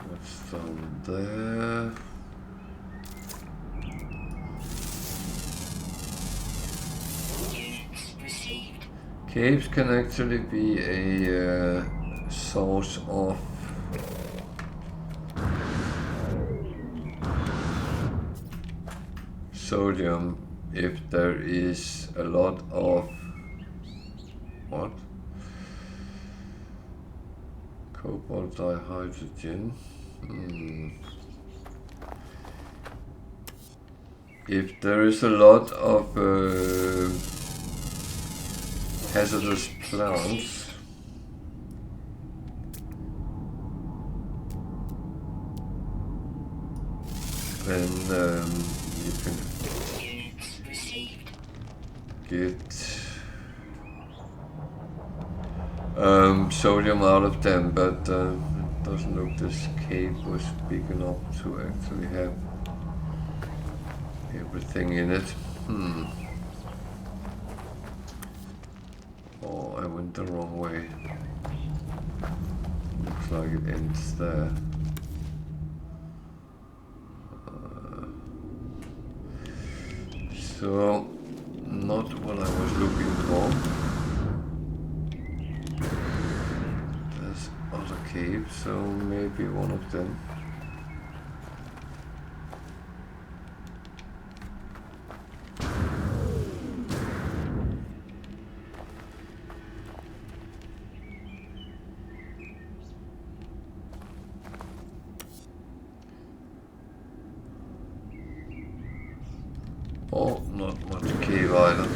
What's down there? Caves can actually be a source of sodium if there is a lot of what? Cobalt dihydrogen. If there is a lot of hazardous plants, then you can get sodium out of them, but it doesn't look this cave was big enough to actually have everything in it. Oh, I went the wrong way. Looks like it ends there. So, not what I was looking for. There's other caves, so maybe one of them. Oh, not much cave either.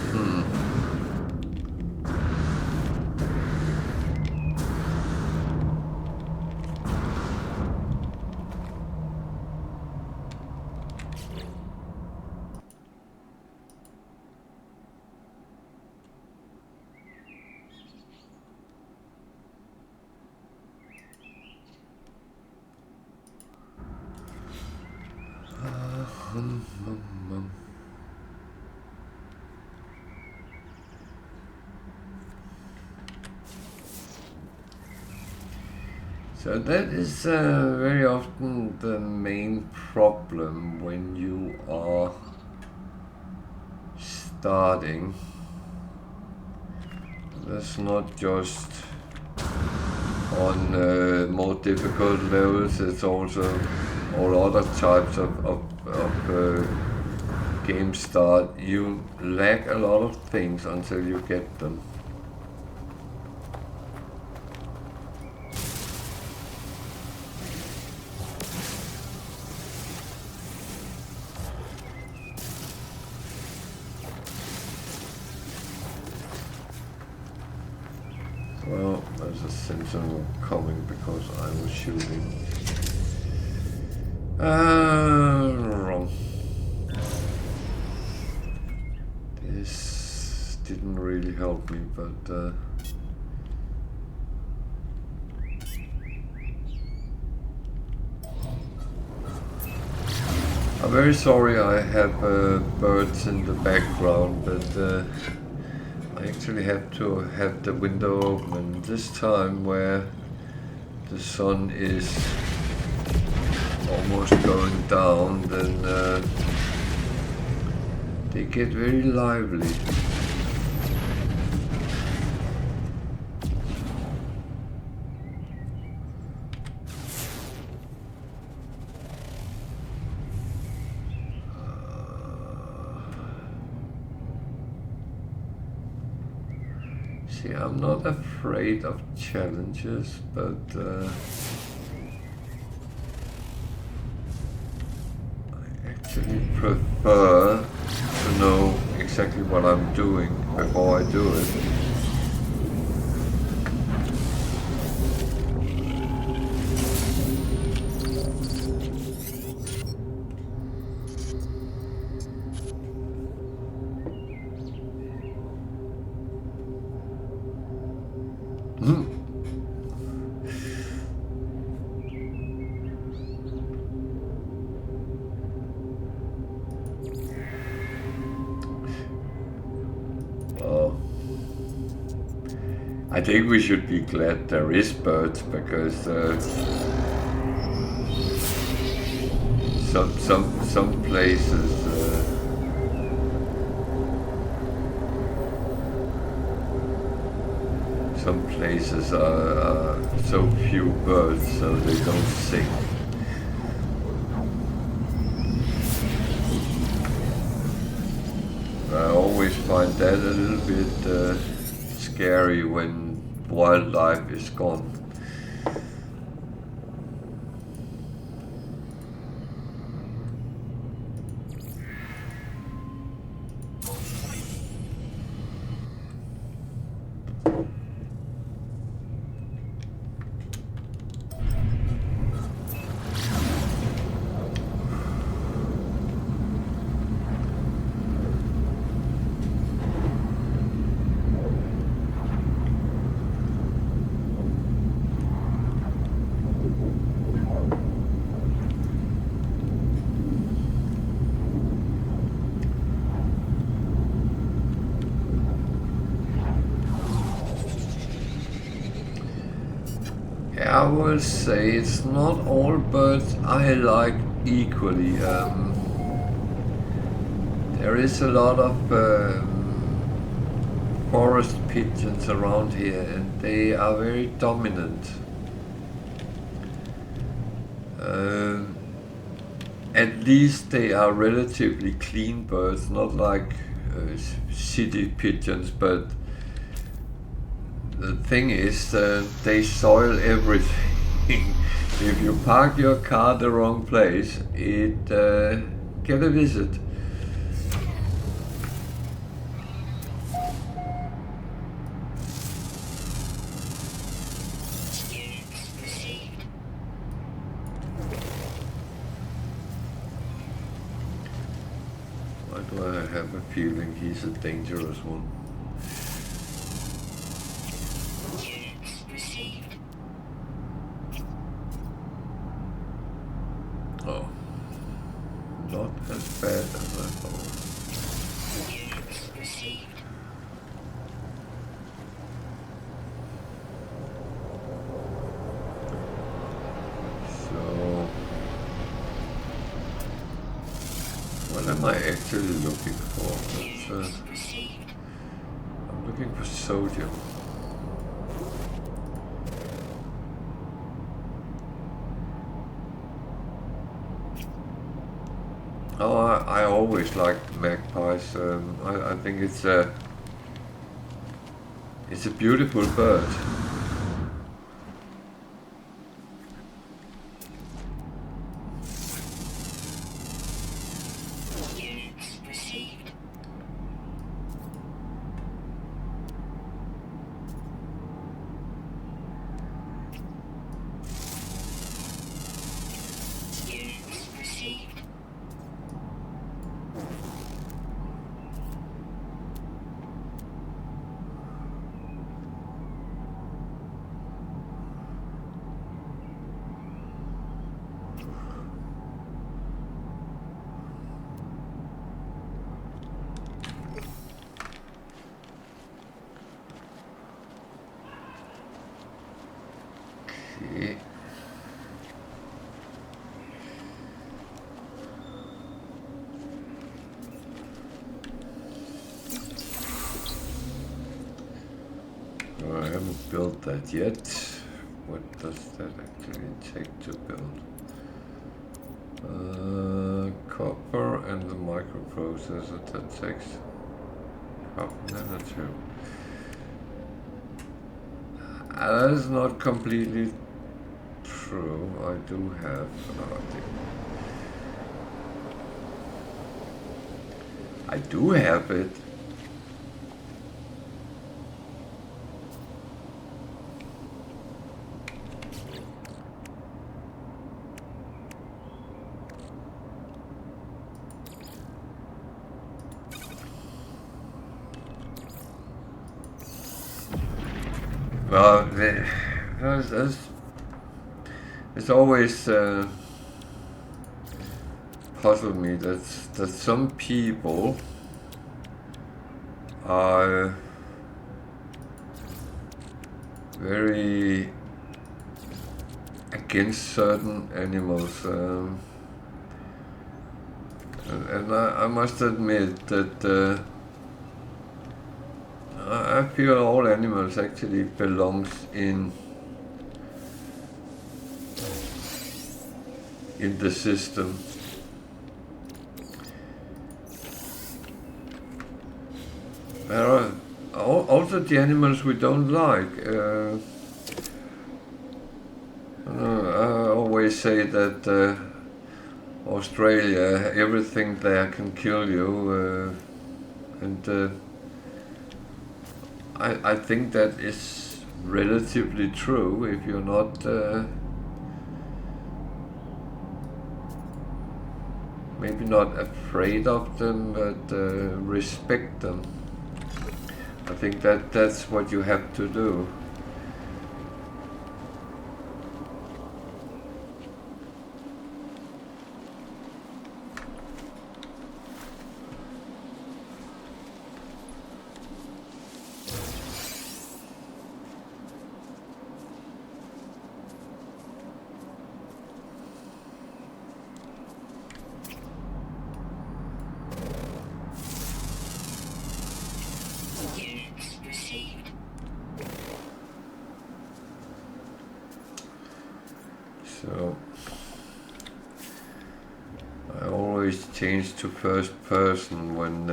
So that is very often the main problem when you are starting. That's not just on more difficult levels, it's also all other types of game start. You lack a lot of things until you get them. Well, there's a sentinel coming because I was shooting. Wrong. This didn't really help me, but I'm very sorry I have birds in the background, but I actually have to have the window open, and this time where the sun is almost going down, then they get very lively. See, I'm not afraid of challenges, but I actually prefer to know exactly what I'm doing before I do it. I think we should be glad there is birds, because some places are so few birds, so they don't sing. I always find that a little bit scary when wildlife is gone. I will say it's not all birds I like equally. There is a lot of forest pigeons around here, and they are very dominant. At least they are relatively clean birds, not like city pigeons, but the thing is, they soil everything. If you park your car the wrong place, it get a visit. Why do I have a feeling he's a dangerous one? Oh, not as bad as I thought. So, what am I actually looking for? I'm looking for sodium. Oh, I always liked magpies. I think it's a beautiful bird. that yet. What does that actually take to build? Copper and the microprocessor, that takes copper nanotube. That is not completely true. I do have I do have it. Well, it's always puzzled me that some people are very against certain animals, and I must admit that I feel all animals actually belongs in the system. There are also the animals we don't like. I always say that Australia, everything there can kill you, and I think that is relatively true if you're not maybe not afraid of them, but respect them. I think that's what you have to do. So I always change to first person when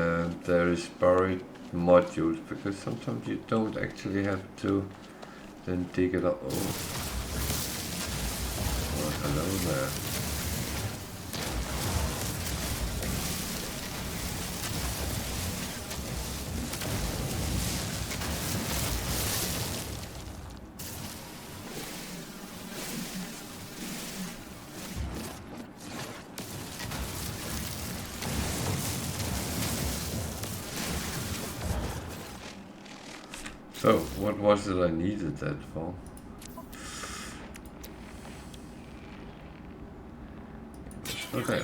there is buried modules, because sometimes you don't actually have to then dig it up. Oh, hello there. So, what was it I needed that for? Okay.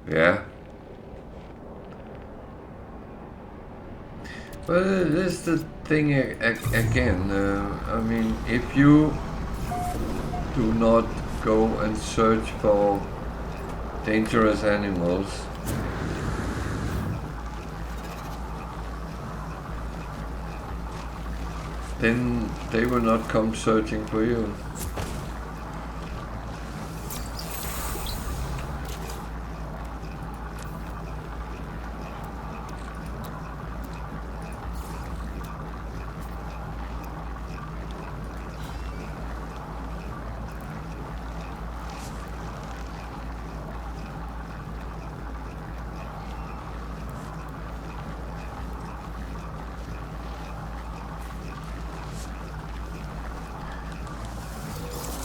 Yeah. But this is the thing again. I mean, if you do not go and search for dangerous animals, then they will not come searching for you.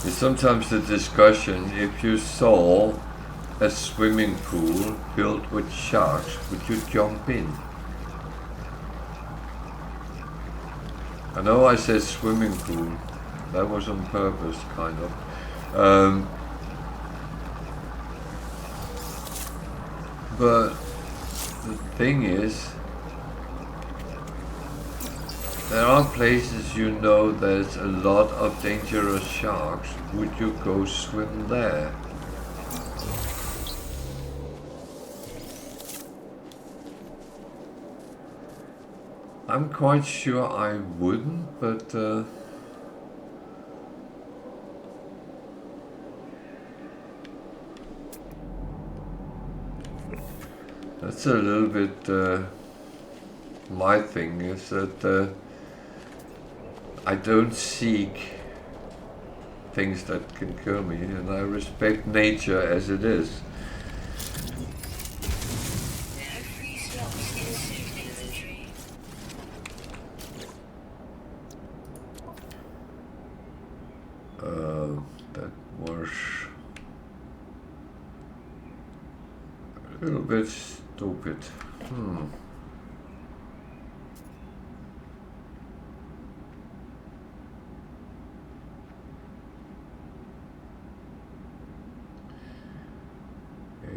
It's sometimes the discussion, if you saw a swimming pool filled with sharks, would you jump in? I know I said swimming pool, that was on purpose, kind of. But the thing is, there are places you know there's a lot of dangerous sharks. Would you go swim there? I'm quite sure I wouldn't, but that's a little bit my thing is that I don't seek things that can kill me, and I respect nature as it is. That was a little bit stupid.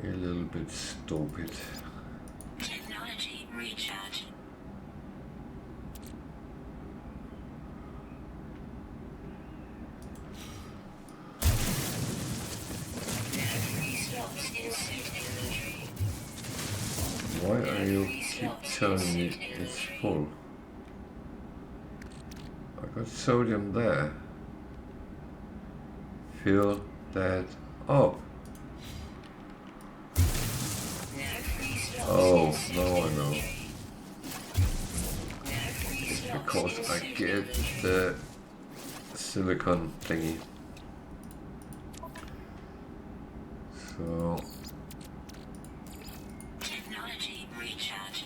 A little bit stupid. Technology recharge. Why are you keep telling me it's full? I got sodium there. Fill that up. Oh, now I know. It's because I get the silicon thingy. So Technology recharge.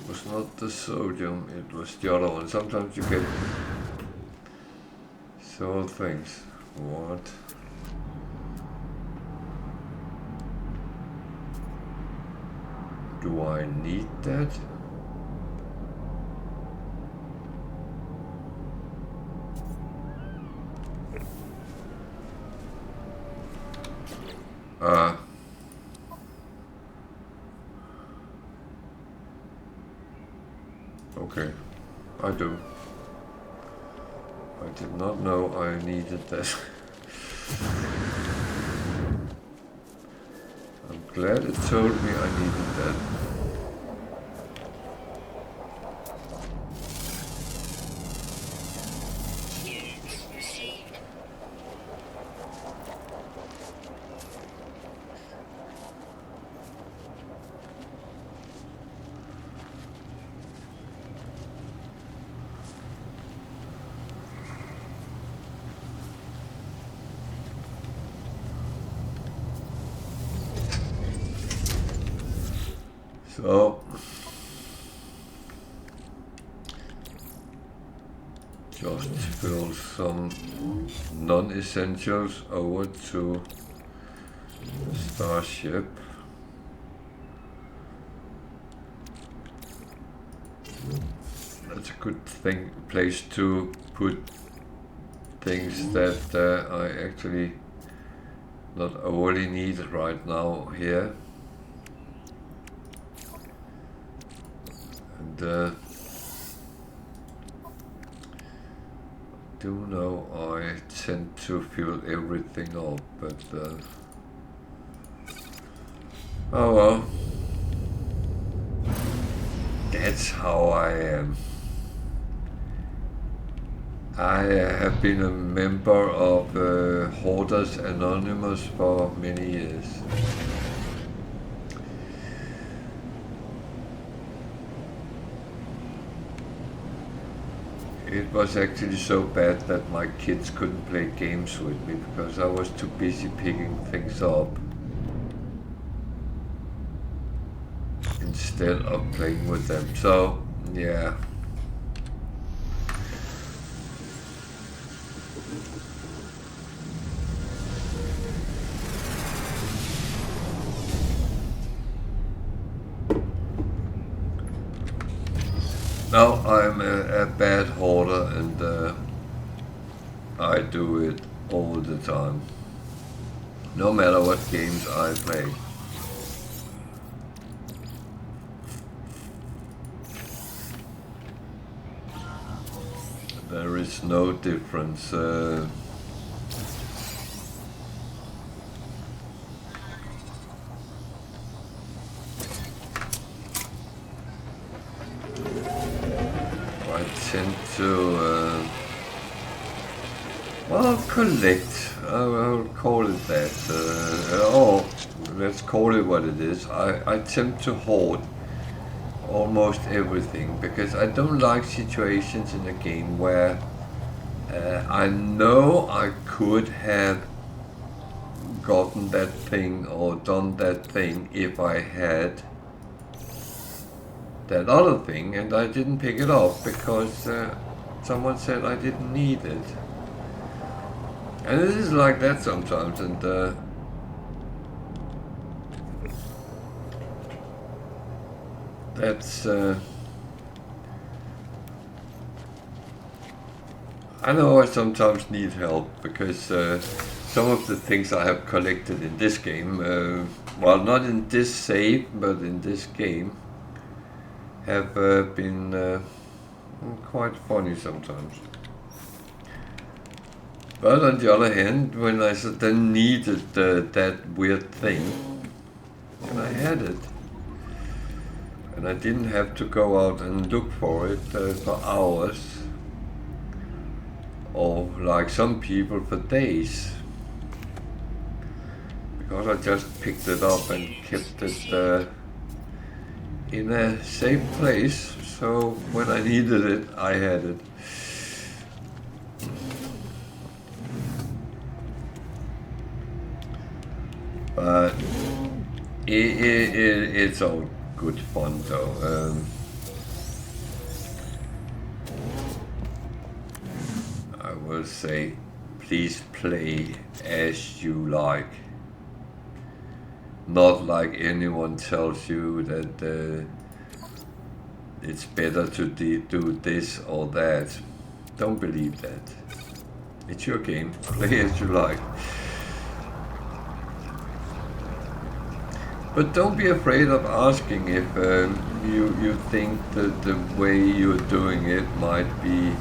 it was not the sodium, it was the other one. Sometimes you get several things. What? Do I need that? Okay, I do. I did not know I needed that. I'm glad it told me I needed that. Units received. So, just fill some non-essentials over to Starship. That's a good place to put things that I actually not overly need right now here. And do know I tend to fill everything up, but oh well. That's how I am. I have been a member of Hoarders Anonymous for many years. It was actually so bad that my kids couldn't play games with me because I was too busy picking things up instead of playing with them. So, yeah. Now I'm a bad hoarder, and I do it all the time, no matter what games I play. There is no difference. to, well, collect. I'll call it that. Or let's call it what it is. I tend to hoard almost everything because I don't like situations in a game where I know I could have gotten that thing or done that thing if I had that other thing and I didn't pick it up because someone said I didn't need it. And it is like that sometimes, and that's I know I sometimes need help because some of the things I have collected in this game, well, not in this save, but in this game, have been quite funny sometimes. But on the other hand, when I then needed that weird thing, and I had it, and I didn't have to go out and look for it for hours, or like some people for days, because I just picked it up and kept it in a safe place, so when I needed it, I had it. But it's all good fun though. I will say, please play as you like. Not like anyone tells you that it's better to do this or that. Don't believe that. It's your game. Play as you like. But don't be afraid of asking if you think that the way you're doing it might be,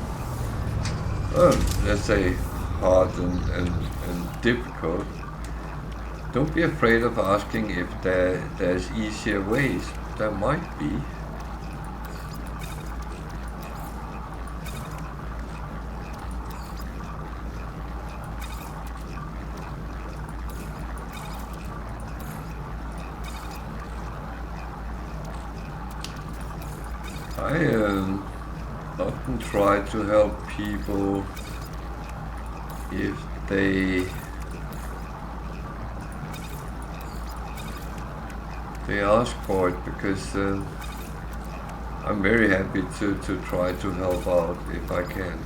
let's say, hard and difficult. Don't be afraid of asking if there's easier ways. There might be. I often try to help people if they ask for it, because I'm very happy to try to help out if I can.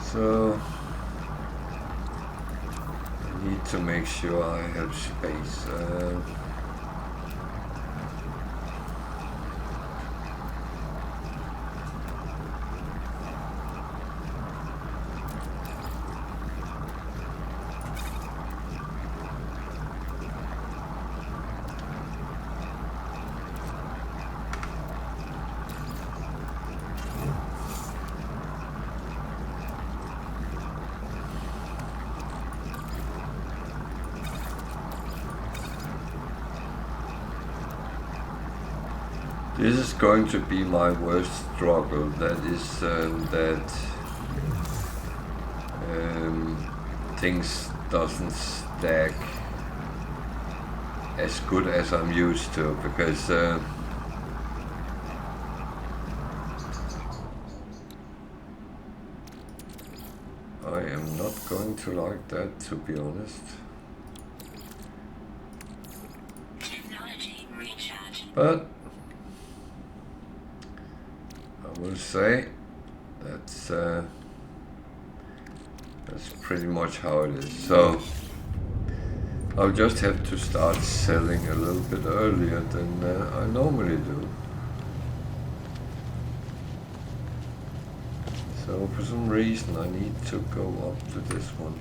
So I need to make sure I have space. This is going to be my worst struggle. That is that things doesn't stack as good as I'm used to, because I am not going to like that, to be honest. Technology recharge. But I will say that's pretty much how it is. So I'll just have to start selling a little bit earlier than I normally do. So for some reason I need to go up to this one.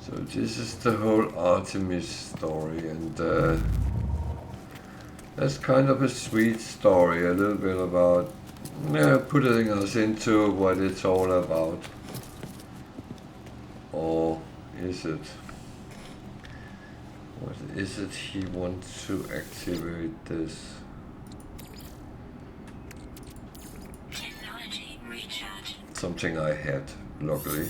So this is the whole Artemis story, and that's kind of a sweet story, a little bit about putting us into what it's all about. Or is it? What is it he wants to activate this? Technology recharge. Something I had, luckily.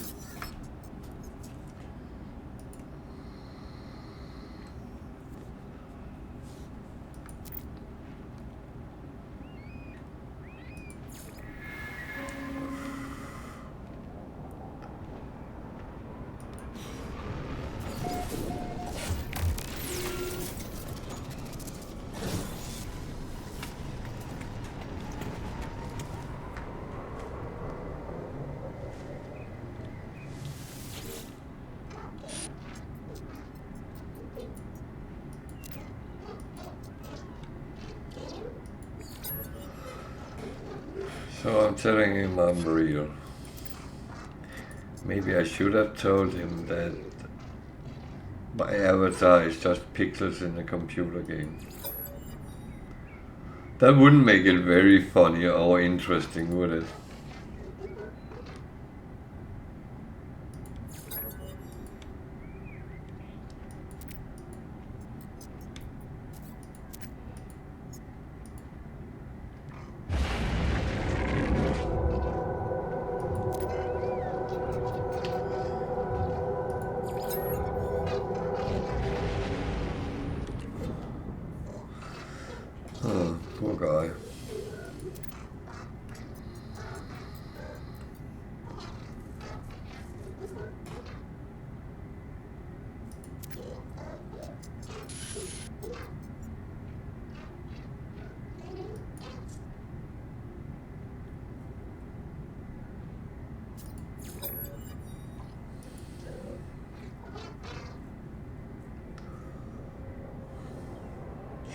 So I'm telling him I'm real. Maybe I should have told him that my avatar is just pixels in a computer game. That wouldn't make it very funny or interesting, would it? Poor guy.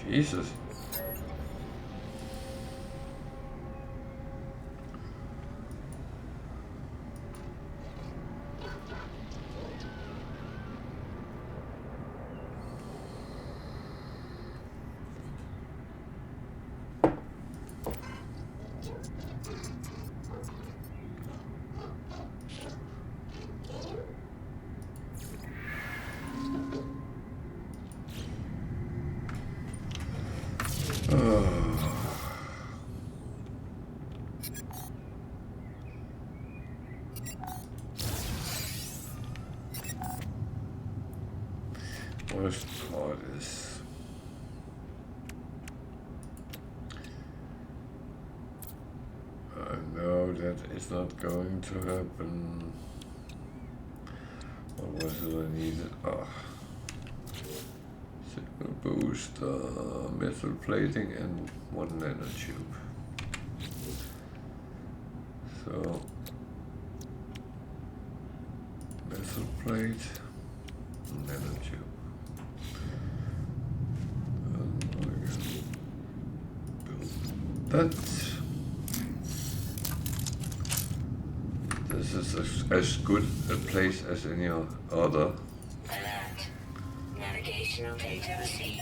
Jesus. Worst part is I know that it's not going to happen. What was it I needed? Signal boost, metal plating, and one nanotube. So metal plate, nanotube. That this is as good a place as any other. Alert. Navigational data received.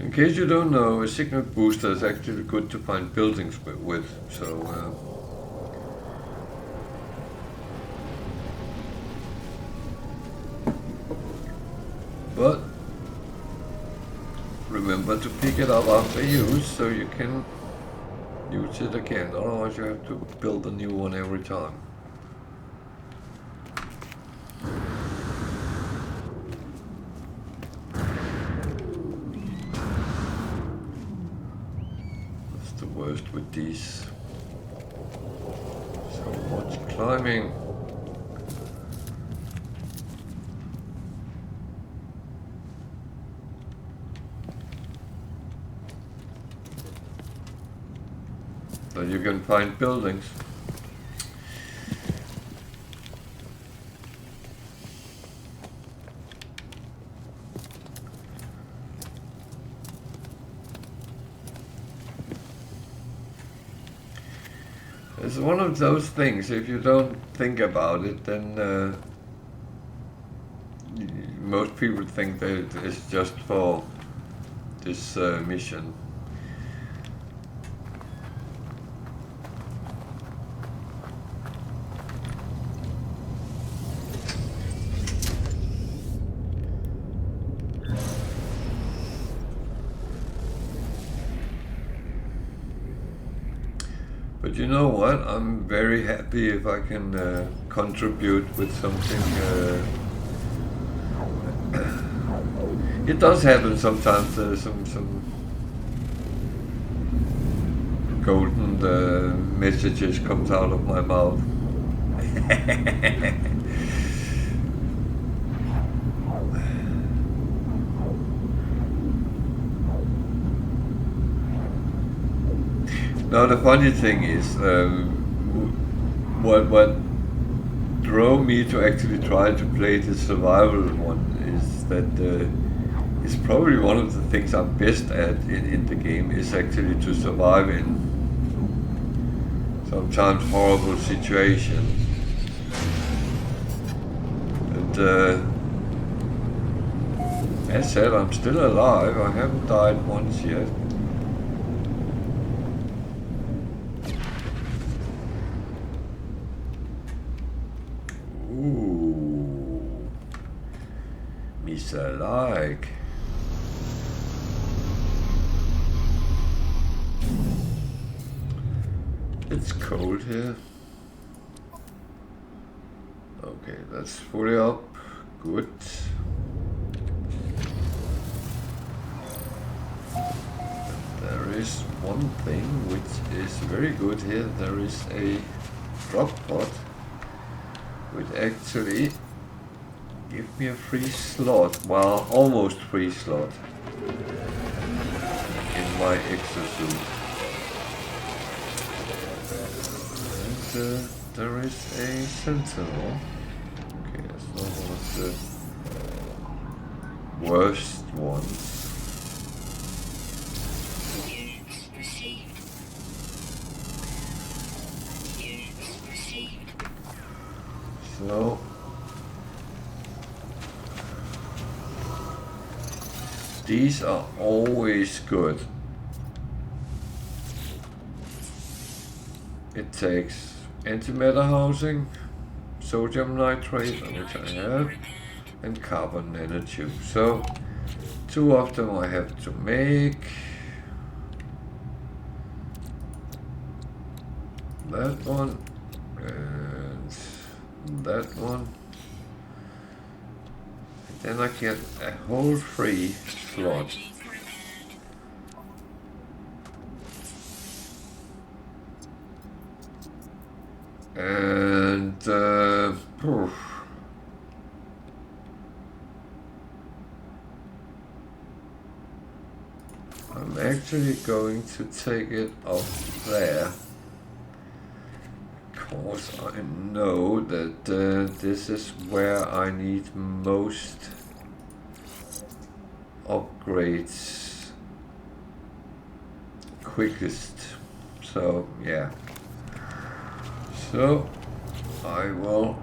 In case you don't know, a signal booster is actually good to find buildings with. So but remember to pick it up after use so you can use it again. Otherwise you have to build a new one every time. That's the worst with these. So much climbing. That you can find buildings. It's one of those things, if you don't think about it, then most people think that it's just for this mission. But you know what? I'm very happy if I can contribute with something. It does happen sometimes. Some golden messages comes out of my mouth. Now the funny thing is, what drove me to actually try to play the survival one is that it's probably one of the things I'm best at in the game is actually to survive in sometimes horrible situations. And as said, I'm still alive. I haven't died once yet. Like it's cold here. Okay, that's fully up. Good. There is one thing which is very good here. There is a drop pod which actually give me a free slot, well, almost free slot in my exosuit. And there is a sentinel. Okay, that's not one of the worst ones. Units received. Units received. So these are always good. It takes antimatter housing, sodium nitrate, which I have, and carbon nanotube. So 2 of them I have to make. That one and that one. Then I get a whole free slot. And I'm actually going to take it off there because I know that this is where I need most upgrades quickest. So yeah. So I will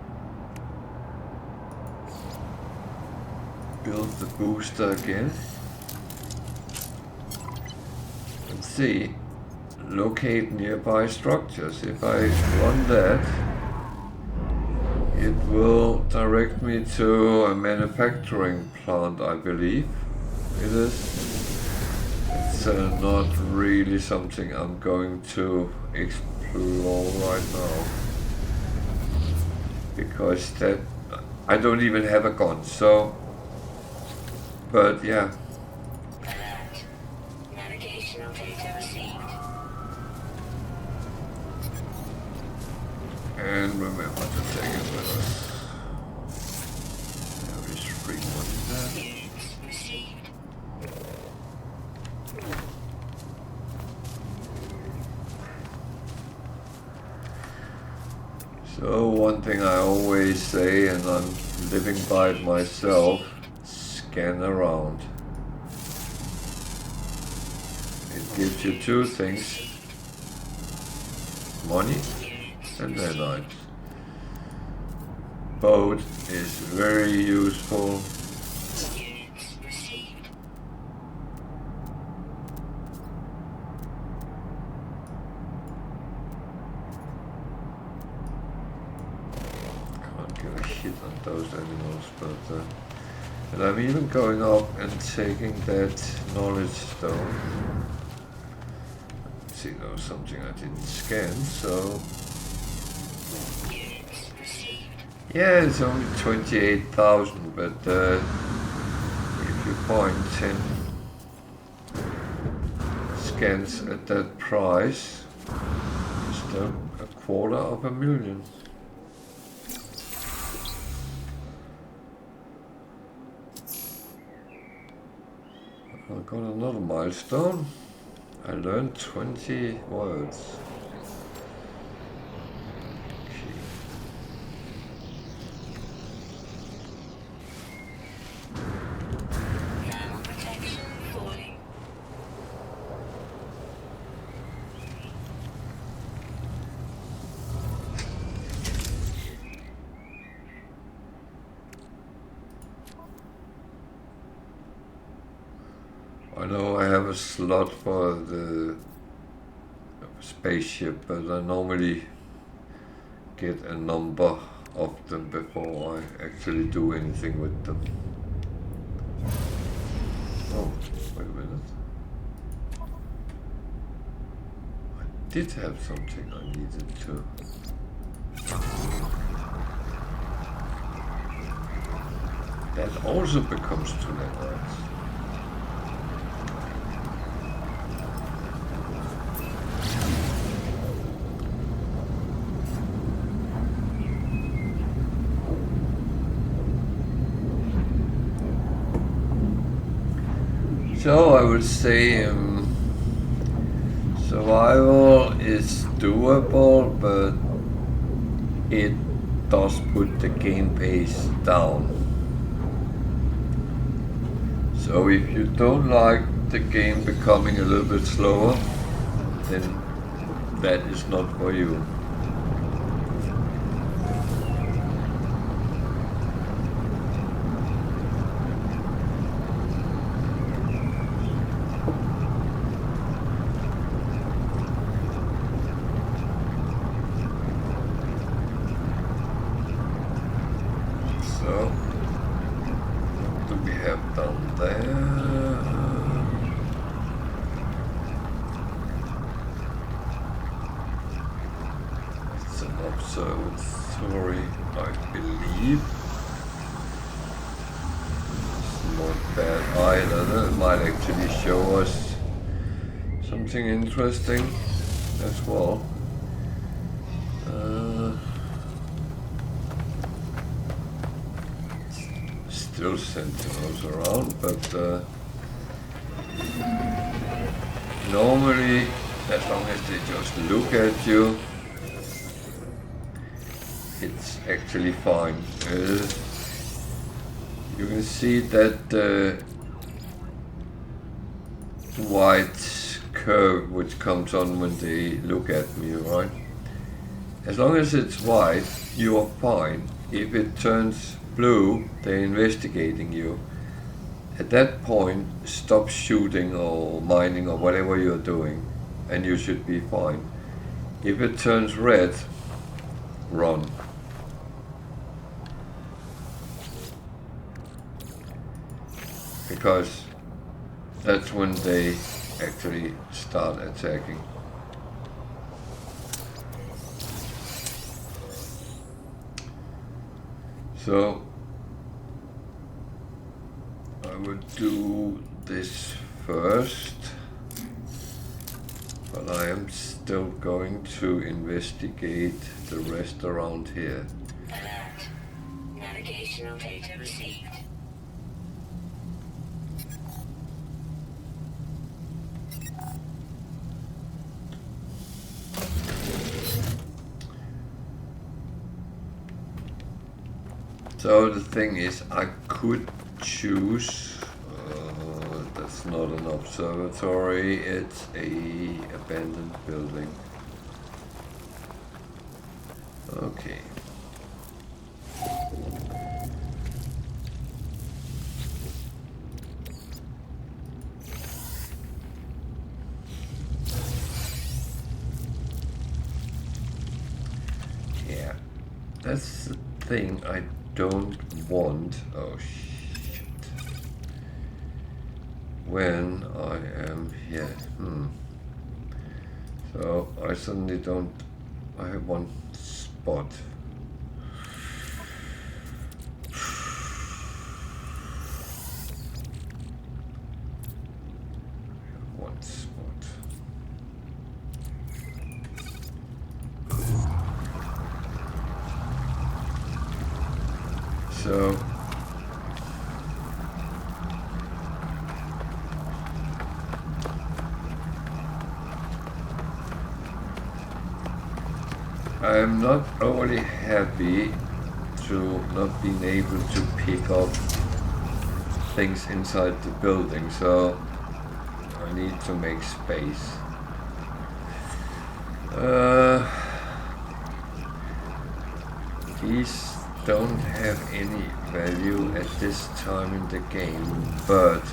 build the booster again and see, locate nearby structures. If I run that, it will direct me to a manufacturing plant, I believe it is. It's not really something I'm going to explore right now, because that I don't even have a gun, so but yeah. Alert. Navigational data received. And remember to take it with us. There is free money there. Units received. So one thing I always say, and I'm living by it myself, scan around. It gives you 2 things, money and nanites. Both is very useful give a shit on those animals, but and I'm even going up and taking that knowledge stone. See, there was something I didn't scan, so Units received. yeah, it's only 28,000, but if you point 10 scans at that price, it's still 250,000. I got another milestone. I learned 20 words. Okay. Thermal protection falling. I know I have a slot for the spaceship, but I normally get a number of them before I actually do anything with them. Oh, wait a minute. I did have something I needed to. That also becomes 2 networks. So I would say survival is doable, but it does put the game pace down. So if you don't like the game becoming a little bit slower, then that is not for you. Observatory, I believe. It's not bad either. It might actually show us something interesting as well. Still sentinels around, but normally, as long as they just look at you, it's actually fine. You can see that white curve which comes on when they look at me, right? As long as it's white, you are fine. If it turns blue, they're investigating you. At that point, stop shooting or mining or whatever you're doing, and you should be fine. If it turns red, run. Because that's when they actually start attacking. So I would do this first, but I am still going to investigate the rest around here. Alert. Navigational data received. So the thing is, I could choose, that's not an observatory, it's a abandoned building. Okay. Yeah, that's the thing I don't want. Oh shit. When I am here. So I suddenly don't. I have one spot. One spot. So I'm not overly happy to not being able to pick up things inside the building, so I need to make space. These don't have any value at this time in the game, but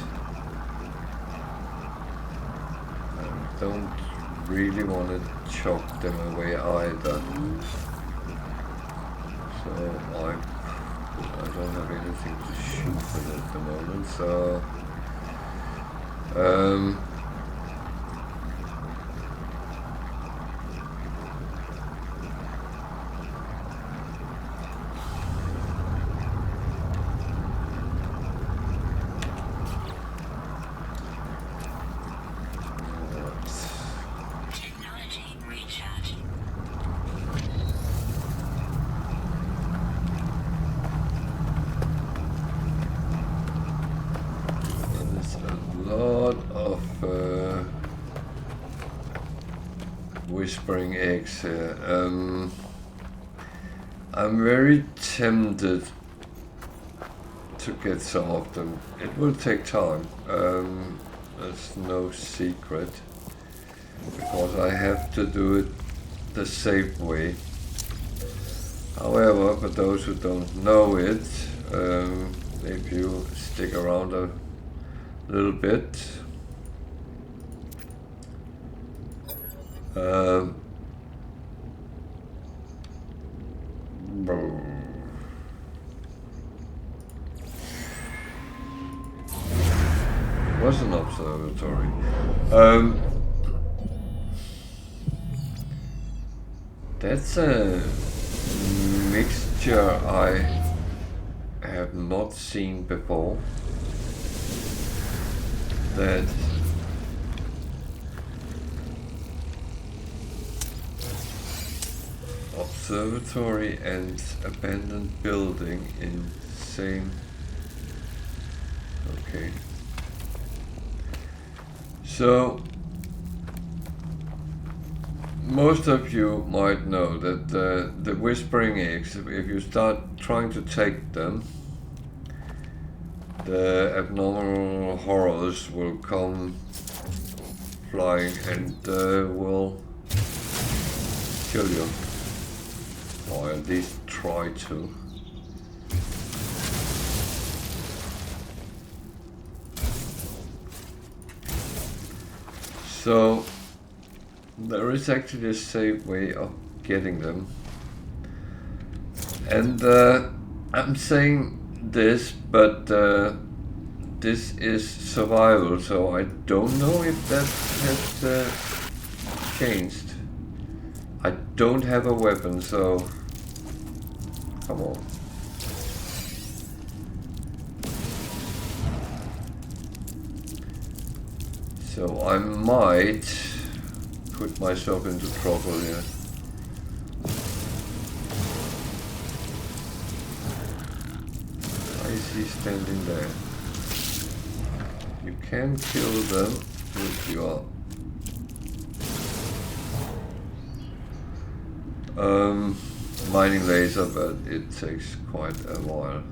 I don't really want to chop them away either. So I don't have anything to shoot with at the moment, so Technology recharge. there's a lot of whispering eggs here. I'm very tempted to get some of them. It will take time. There's no secret, because I have to do it the safe way. However, for those who don't know it, if you stick around a little bit, was an observatory. That's a mixture I have not seen before. That observatory and abandoned building in same. Okay. So most of you might know that the whispering eggs, if you start trying to take them, the abnormal horrors will come flying and will kill you, or at least try to. So there is actually a safe way of getting them, and I'm saying this, but this is survival, so I don't know if that has changed. I don't have a weapon, so come on. So I might put myself into trouble here. Why is he standing there? You can kill them with your mining laser, but it takes quite a while.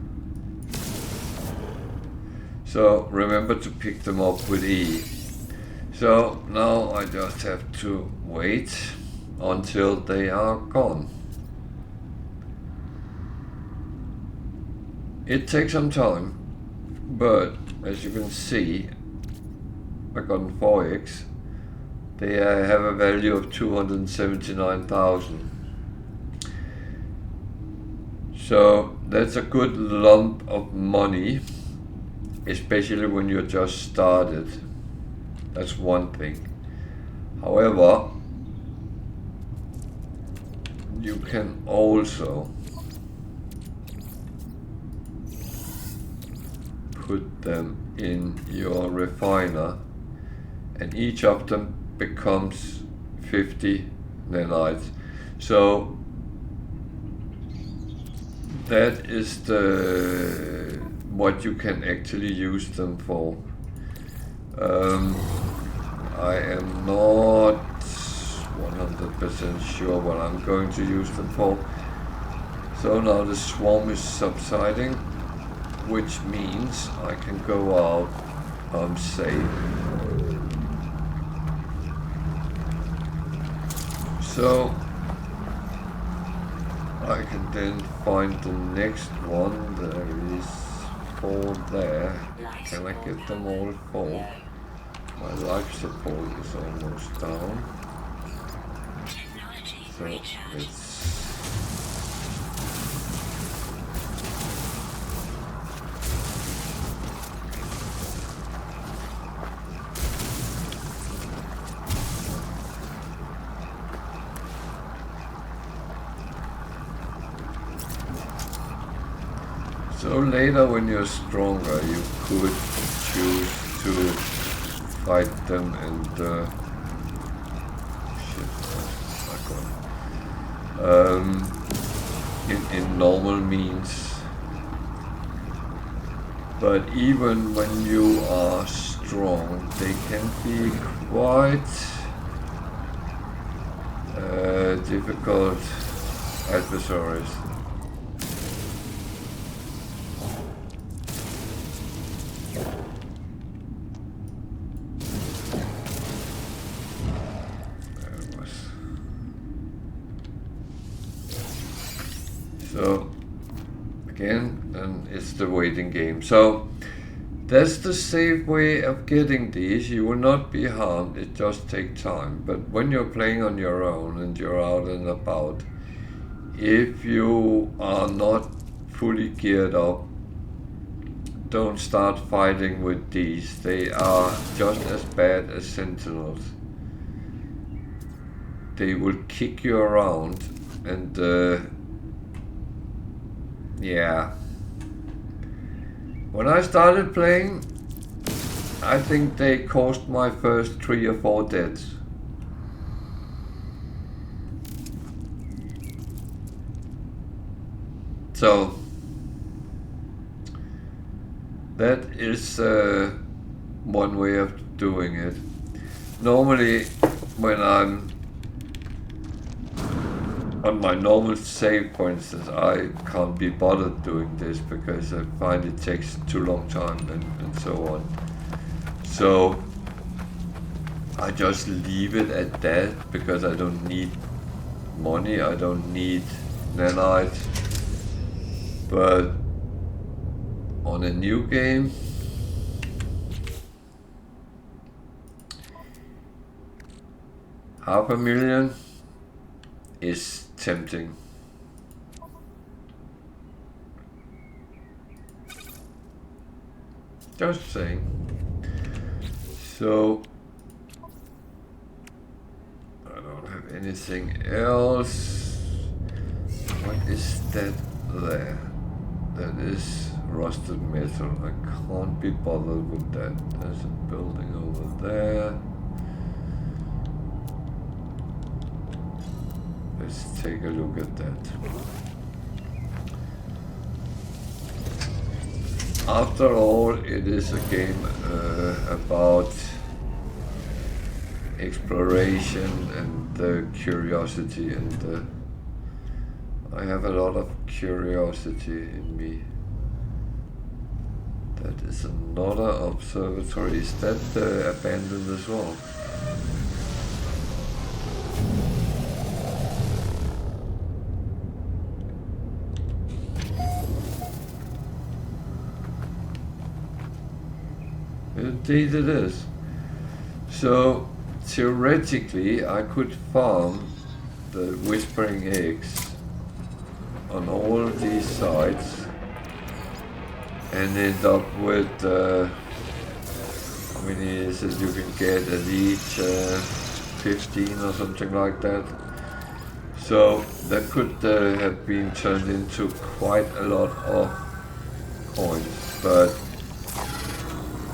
So remember to pick them up with E. So now I just have to wait until they are gone. It takes some time, but as you can see, I got 4x. They have a value of 279,000. So that's a good lump of money, especially when you're just started. That's one thing. However, you can also put them in your refiner, and each of them becomes 50 nanites. So that is the what you can actually use them for. I am not 100% sure what I'm going to use them for. So now the swarm is subsiding, which means I can go out. I'm safe. So I can then find the next one. There is 4 there. Can I get them all 4? My life support is almost down. So let's... So later when you're stronger, you could choose to fight them and in normal means. But even when you are strong, they can be quite difficult adversaries. So again, then it's the waiting game. So that's the safe way of getting these. You will not be harmed, it just takes time. But when you're playing on your own and you're out and about, if you are not fully geared up, don't start fighting with these. They are just as bad as sentinels. They will kick you around and yeah. When I started playing, I think they caused my first 3 or 4 deaths. So that is one way of doing it. Normally when I'm on my normal save, for instance, I can't be bothered doing this because I find it takes too long time and so on. So I just leave it at that because I don't need money, I don't need nanites. But on a new game, $500,000 is tempting. Just saying. So I don't have anything else. What is that there? That is rusted metal. I can't be bothered with that. There's a building over there. Let's take a look at that. After all, it is a game about exploration and curiosity, and I have a lot of curiosity in me. That is another observatory. Is that abandoned as well? Indeed it is. So theoretically I could farm the whispering eggs on all these sides and end up with how many is it you can get at each 15 or something like that. So that could have been turned into quite a lot of coins, but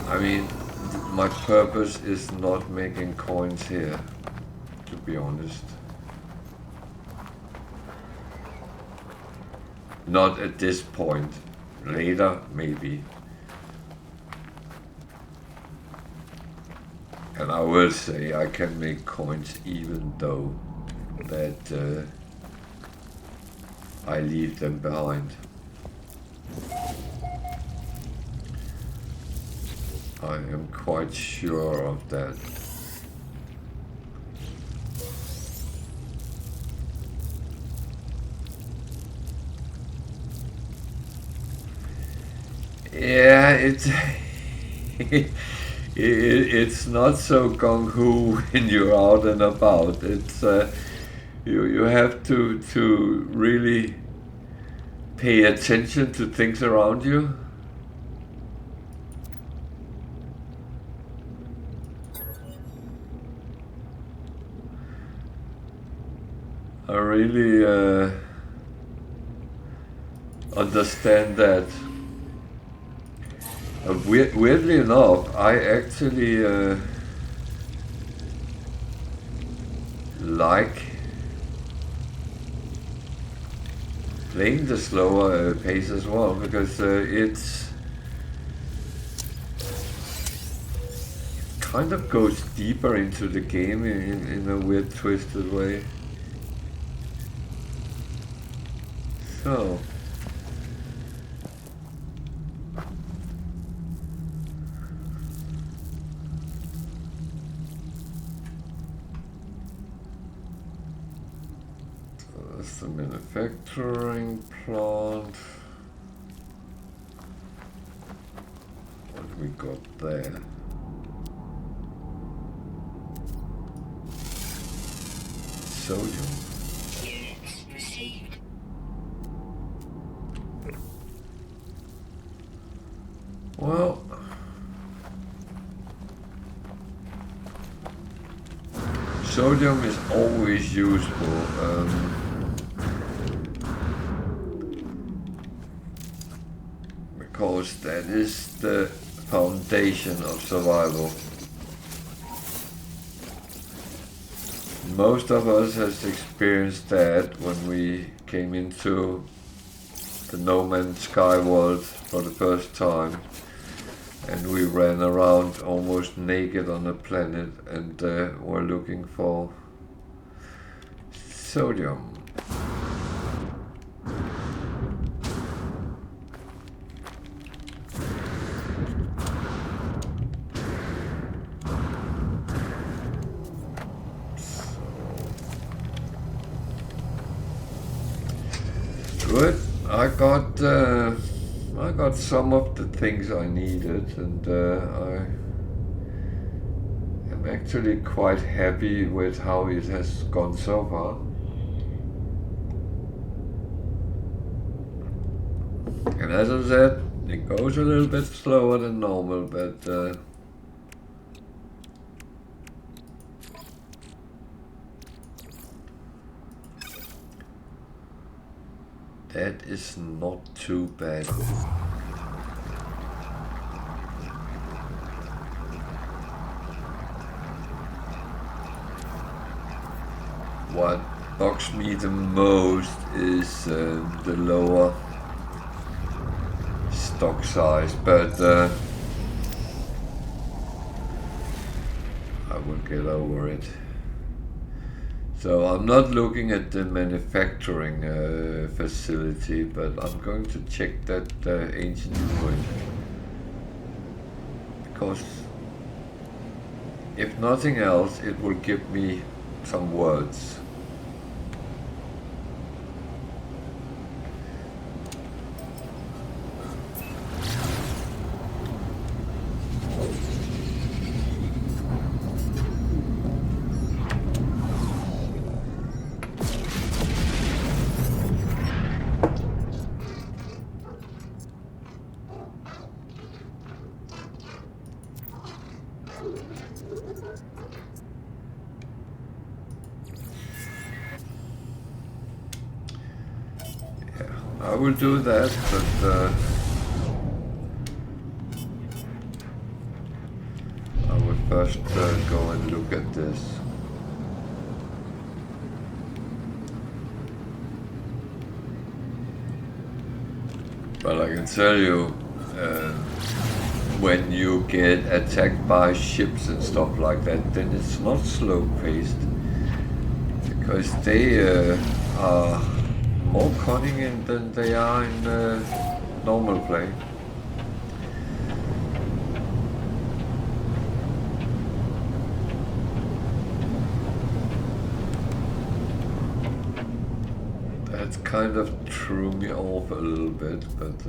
I mean, my purpose is not making coins here, to be honest. Not at this point. Later, maybe. And I will say I can make coins even though that I leave them behind. I am quite sure of that. Yeah, it's not so gung-ho when you're out and about. It's you have to really pay attention to things around you. I really understand that. Weirdly enough, I actually like playing the slower pace as well, because it's kind of goes deeper into the game in a weird twisted way. So that's the manufacturing plant. What we got there? Sodium. Units received. Well, sodium is always useful. Because that is the foundation of survival. Most of us has experienced that when we came into the No Man's Sky world for the first time, and we ran around almost naked on the planet and were looking for sodium. Good. I got some of the things I needed, and I am actually quite happy with how it has gone so far. And as I said, it goes a little bit slower than normal, but that is not too bad. What bugs me the most is the lower stock size, but I will get over it. So I'm not looking at the manufacturing facility, but I'm going to check that ancient ruin, because if nothing else, it will give me some words. I will do that, but I will first go and look at this. But I can tell you, when you get attacked by ships and stuff like that, then it's not slow-paced, because they are more cunning than they are in normal play. That kind of threw me off a little bit, but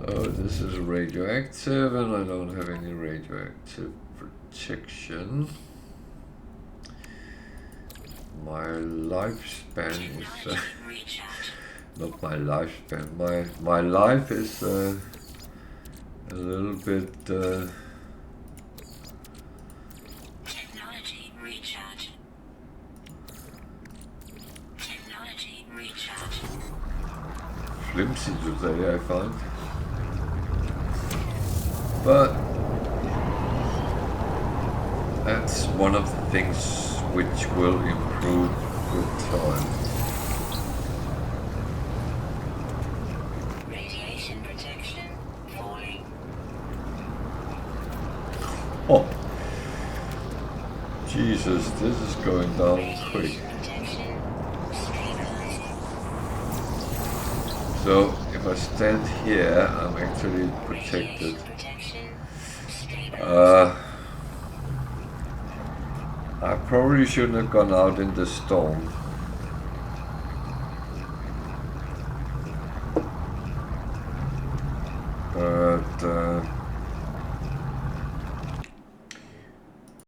so this is radioactive, and I don't have any radioactive protection. My lifespan is not my lifespan. My life is a little bit. Technology recharge. Technology recharge. Flimsy today, I find. But that's one of the things which will improve with time. Radiation protection falling. Oh, Jesus, this is going down quick. Protection stabilizing. So if I stand here, I'm actually protected. Protection stabilizing. I probably shouldn't have gone out in the storm. But